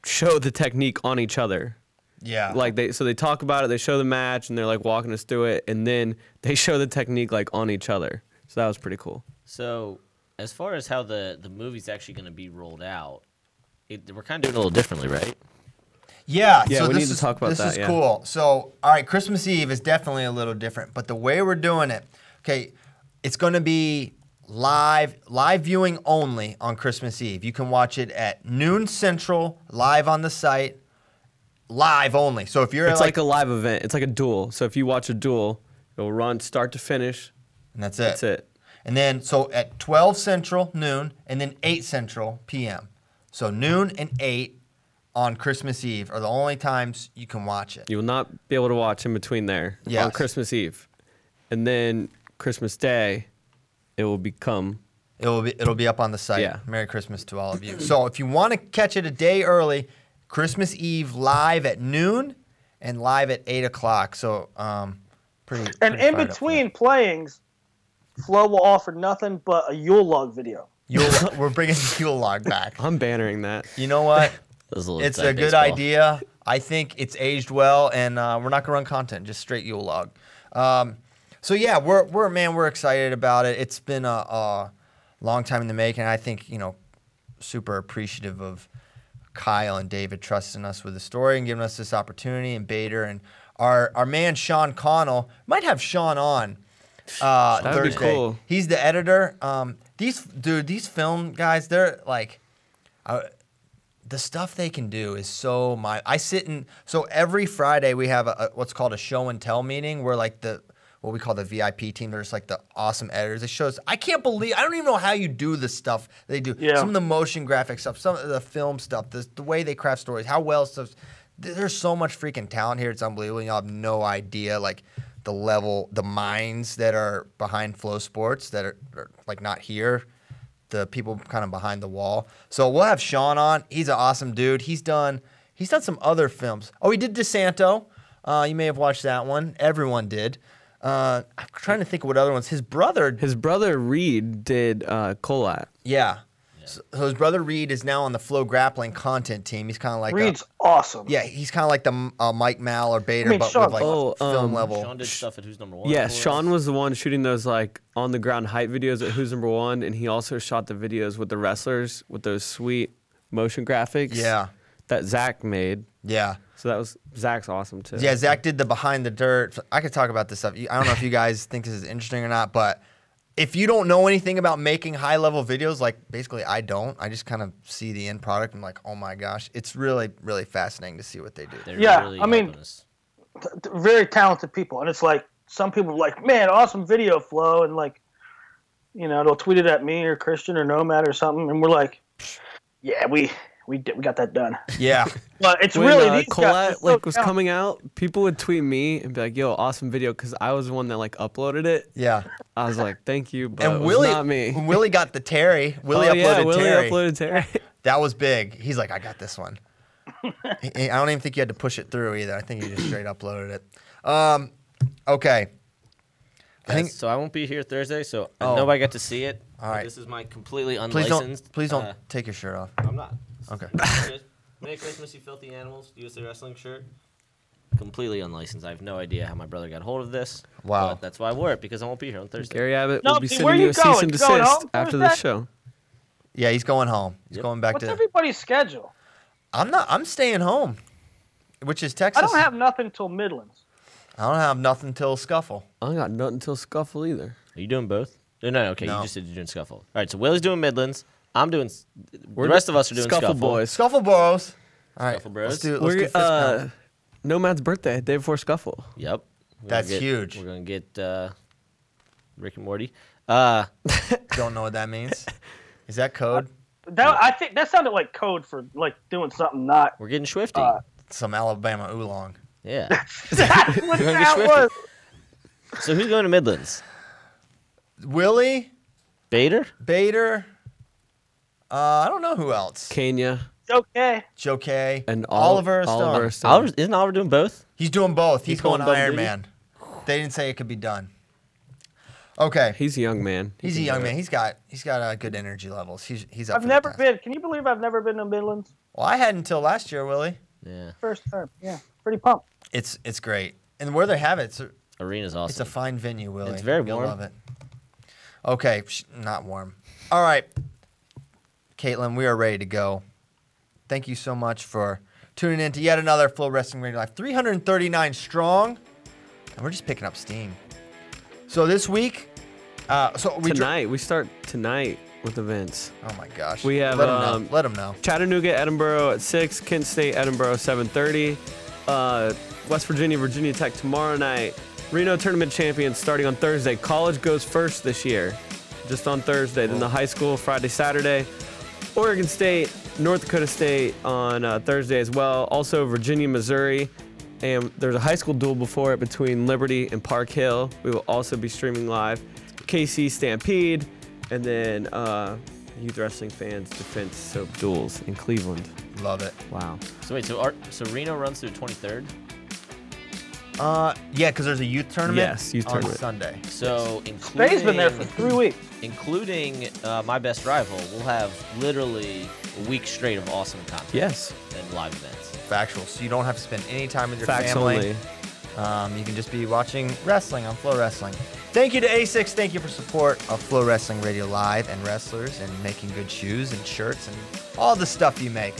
[SPEAKER 4] show the technique on each other.
[SPEAKER 1] Yeah.
[SPEAKER 4] Like they talk about it, they show the match, and they're like walking us through it, and then they show the technique like on each other. So that was pretty cool.
[SPEAKER 3] So as far as how the movie's actually going to be rolled out, we're kind of doing it a little differently, right?
[SPEAKER 1] Yeah,
[SPEAKER 4] so
[SPEAKER 1] we
[SPEAKER 4] need to talk about that.
[SPEAKER 1] This is cool. So, all right, Christmas Eve is definitely a little different, but the way we're doing it, okay, it's going to be live viewing only on Christmas Eve. You can watch it at noon Central, live on the site, live only. So if you're
[SPEAKER 4] it's like a live event. It's like a duel. So if you watch a duel, it'll run start to finish.
[SPEAKER 1] And that's it.
[SPEAKER 4] That's it.
[SPEAKER 1] And then, so at 12 Central, noon, and then 8 Central, p.m. So noon and 8 on Christmas Eve are the only times you can watch it.
[SPEAKER 4] You will not be able to watch in between there on Christmas Eve. And then Christmas Day, it will become.
[SPEAKER 1] It'll be up on the site.
[SPEAKER 4] Yeah.
[SPEAKER 1] Merry Christmas to all of you. So if you want to catch it a day early, Christmas Eve live at noon and live at 8 o'clock. So pretty.
[SPEAKER 2] And in between playings, Flo will offer nothing but a Yule log video.
[SPEAKER 1] We're bringing the Yule log back.
[SPEAKER 4] I'm bannering that.
[SPEAKER 1] You know what?
[SPEAKER 3] It's
[SPEAKER 1] a good idea. I think it's aged well, and we're not gonna run content, just straight Yule log. So yeah, we're excited about it. It's been a long time in the making. I think super appreciative of Kyle and David trusting us with the story and giving us this opportunity, and Bader and our man Sean Connell. Might have Sean on
[SPEAKER 4] That'd
[SPEAKER 1] Thursday.
[SPEAKER 4] be cool.
[SPEAKER 1] He's the editor. These film guys, they're like, the stuff they can do is so so every Friday we have what's called a show and tell meeting where like what we call the VIP team, they're just like the awesome editors. It shows, I don't even know how you do the stuff they do.
[SPEAKER 2] Yeah.
[SPEAKER 1] Some of the motion graphic stuff, some of the film stuff, the way they craft stories, how well stuff. There's so much freaking talent here. It's unbelievable. Y'all have no idea, like, the level, the minds that are behind Flow Sports that are like not here, the people kind of behind the wall. So we'll have Sean on. He's an awesome dude. He's done some other films. Oh, he did DeSanto. You may have watched that one. Everyone did. I'm trying to think of what other ones. His brother
[SPEAKER 4] Reed did Colat.
[SPEAKER 1] Yeah. So his brother Reed is now on the Flow Grappling content team. He's kind of like
[SPEAKER 2] Reed's awesome.
[SPEAKER 1] Yeah, he's kind of like the Mike Mal or Bader, but
[SPEAKER 2] Sean,
[SPEAKER 1] with like film level.
[SPEAKER 3] Sean did stuff at Who's Number One.
[SPEAKER 4] Yeah, Sean was the one shooting those like on the ground hype videos at Who's Number One, and he also shot the videos with the wrestlers with those sweet motion graphics.
[SPEAKER 1] Yeah.
[SPEAKER 4] That Zach made.
[SPEAKER 1] Yeah.
[SPEAKER 4] So Zach's awesome too.
[SPEAKER 1] Yeah, Zach did the behind the dirt. I could talk about this stuff. I don't know if you guys think this is interesting or not, but if you don't know anything about making high level videos, like basically I don't. I just kind of see the end product and like, oh my gosh, it's really, really fascinating to see what they do.
[SPEAKER 2] I mean, very talented people, and it's like some people are like, man, awesome video Flow, and like, they'll tweet it at me or Christian or Nomad or something, and we're like, yeah, we got that done.
[SPEAKER 1] Yeah.
[SPEAKER 2] But it's
[SPEAKER 4] when,
[SPEAKER 2] really these
[SPEAKER 4] Colette
[SPEAKER 2] guys,
[SPEAKER 4] was coming out, people would tweet me and be like, yo, awesome video, because I was the one that like uploaded it.
[SPEAKER 1] Yeah.
[SPEAKER 4] I was like, thank you, but
[SPEAKER 1] and
[SPEAKER 4] it was
[SPEAKER 1] Willie,
[SPEAKER 4] not me.
[SPEAKER 1] When Willie got the Terry, Willie uploaded Terry. That was big. He's like, I got this one. I don't even think you had to push it through either. I think you just straight uploaded it. Okay.
[SPEAKER 3] So I won't be here Thursday, so nobody got to see it.
[SPEAKER 1] All right.
[SPEAKER 3] This is my completely unlicensed.
[SPEAKER 1] Please don't take your shirt off.
[SPEAKER 3] I'm not.
[SPEAKER 1] Okay.
[SPEAKER 3] Merry Christmas, you filthy animals. USA Wrestling shirt. Completely unlicensed. I have no idea how my brother got hold of this.
[SPEAKER 1] Wow.
[SPEAKER 3] But that's why I wore it, because I won't be here on Thursday.
[SPEAKER 4] Gary Abbott
[SPEAKER 2] No,
[SPEAKER 4] will be
[SPEAKER 2] see,
[SPEAKER 4] sending
[SPEAKER 2] where
[SPEAKER 4] you
[SPEAKER 2] you
[SPEAKER 4] a cease
[SPEAKER 2] going?
[SPEAKER 4] and
[SPEAKER 2] You going
[SPEAKER 4] desist
[SPEAKER 2] home
[SPEAKER 4] after
[SPEAKER 2] Thursday?
[SPEAKER 4] the show.
[SPEAKER 1] Yeah, he's going home. He's going back
[SPEAKER 2] What's
[SPEAKER 1] to.
[SPEAKER 2] everybody's schedule?
[SPEAKER 1] I'm staying home, which is Texas.
[SPEAKER 2] I don't have nothing till Midlands.
[SPEAKER 1] I don't have nothing till Scuffle.
[SPEAKER 4] I don't got nothing till Scuffle either.
[SPEAKER 3] Are you doing both? No, okay.
[SPEAKER 1] No.
[SPEAKER 3] You just said you're doing Scuffle. All right, so Willie's doing Midlands. I'm doing. The rest of us are doing Scuffle.
[SPEAKER 4] Boys.
[SPEAKER 1] Scuffle Bros. All right,
[SPEAKER 3] Scuffle Bros.
[SPEAKER 1] Let's do fist count.
[SPEAKER 4] Nomad's birthday, day before Scuffle.
[SPEAKER 3] Yep.
[SPEAKER 1] That's huge.
[SPEAKER 3] We're gonna get Rick and Morty.
[SPEAKER 1] Don't know what that means. Is that code?
[SPEAKER 2] I think that sounded like code for like doing something not.
[SPEAKER 3] We're getting swifty.
[SPEAKER 1] Some Alabama oolong.
[SPEAKER 3] Yeah.
[SPEAKER 2] That's what
[SPEAKER 3] You're gonna
[SPEAKER 2] that
[SPEAKER 3] get
[SPEAKER 2] was.
[SPEAKER 3] So who's going to Midlands?
[SPEAKER 1] Willie,
[SPEAKER 3] Bader.
[SPEAKER 1] I don't know who else.
[SPEAKER 4] Kenya.
[SPEAKER 2] Okay.
[SPEAKER 1] Joe K.
[SPEAKER 4] And
[SPEAKER 1] Oliver Stone.
[SPEAKER 3] Isn't Oliver doing both?
[SPEAKER 1] He's doing both. He's going
[SPEAKER 3] going double
[SPEAKER 1] Iron
[SPEAKER 3] duty?
[SPEAKER 1] Man. They didn't say it could be done. Okay.
[SPEAKER 4] He's a young man.
[SPEAKER 1] He's a young man. He's got good energy levels. He's up.
[SPEAKER 2] I've
[SPEAKER 1] for
[SPEAKER 2] never
[SPEAKER 1] the task.
[SPEAKER 2] been. Can you believe I've never been to Midlands?
[SPEAKER 1] Well, I hadn't until last year, Willie.
[SPEAKER 3] Yeah.
[SPEAKER 2] First time. Yeah. Pretty pumped.
[SPEAKER 1] It's great, and where they have it,
[SPEAKER 3] Arena's awesome.
[SPEAKER 1] it's a fine venue, Willie.
[SPEAKER 3] It's very
[SPEAKER 1] You'll
[SPEAKER 3] warm.
[SPEAKER 1] love it. Okay, not warm. All right, Caitlin, we are ready to go. Thank you so much for tuning in to yet another Flow Wrestling Radio Live. 339 strong, and we're just picking up steam. So this week,
[SPEAKER 4] we start tonight with events.
[SPEAKER 1] Oh my gosh.
[SPEAKER 4] We have
[SPEAKER 1] let them know.
[SPEAKER 4] Chattanooga, Edinburgh at 6, Kent State, Edinburgh 7:30. West Virginia, Virginia Tech tomorrow night. Reno Tournament Champions starting on Thursday. College goes first this year, just on Thursday. Then the high school Friday, Saturday. Oregon State, North Dakota State on Thursday as well. Also Virginia, Missouri. And there's a high school duel before it between Liberty and Park Hill. We will also be streaming live. KC Stampede, and then Youth Wrestling Fans Defense Soap Duels in Cleveland.
[SPEAKER 1] Love it.
[SPEAKER 4] Wow.
[SPEAKER 3] So wait, so Reno runs through 23rd?
[SPEAKER 1] Yeah, because there's a youth tournament.
[SPEAKER 4] Yes, youth
[SPEAKER 1] on
[SPEAKER 4] tournament.
[SPEAKER 1] Sunday.
[SPEAKER 3] So including
[SPEAKER 2] Spade's been there for 3 weeks.
[SPEAKER 3] Including my best rival, we'll have literally a week straight of awesome content.
[SPEAKER 4] Yes.
[SPEAKER 3] And live events.
[SPEAKER 1] Factual. So you don't have to spend any time with your
[SPEAKER 4] Facts
[SPEAKER 1] family.
[SPEAKER 4] only.
[SPEAKER 1] You can just be watching wrestling on FloWrestling. Thank you to A6. Thank you for support of FloWrestling Radio Live and wrestlers and making good shoes and shirts and all the stuff you make.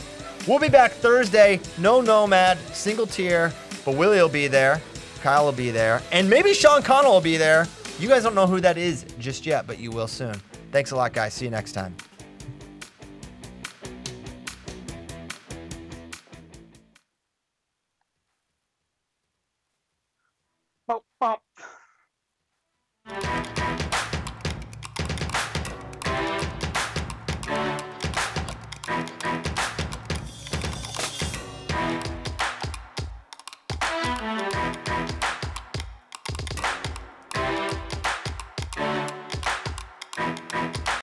[SPEAKER 1] We'll be back Thursday. No Nomad, single tier, but Willie will be there. Kyle will be there. And maybe Sean Connell will be there. You guys don't know who that is just yet, but you will soon. Thanks a lot, guys. See you next time.
[SPEAKER 2] Bump, bump.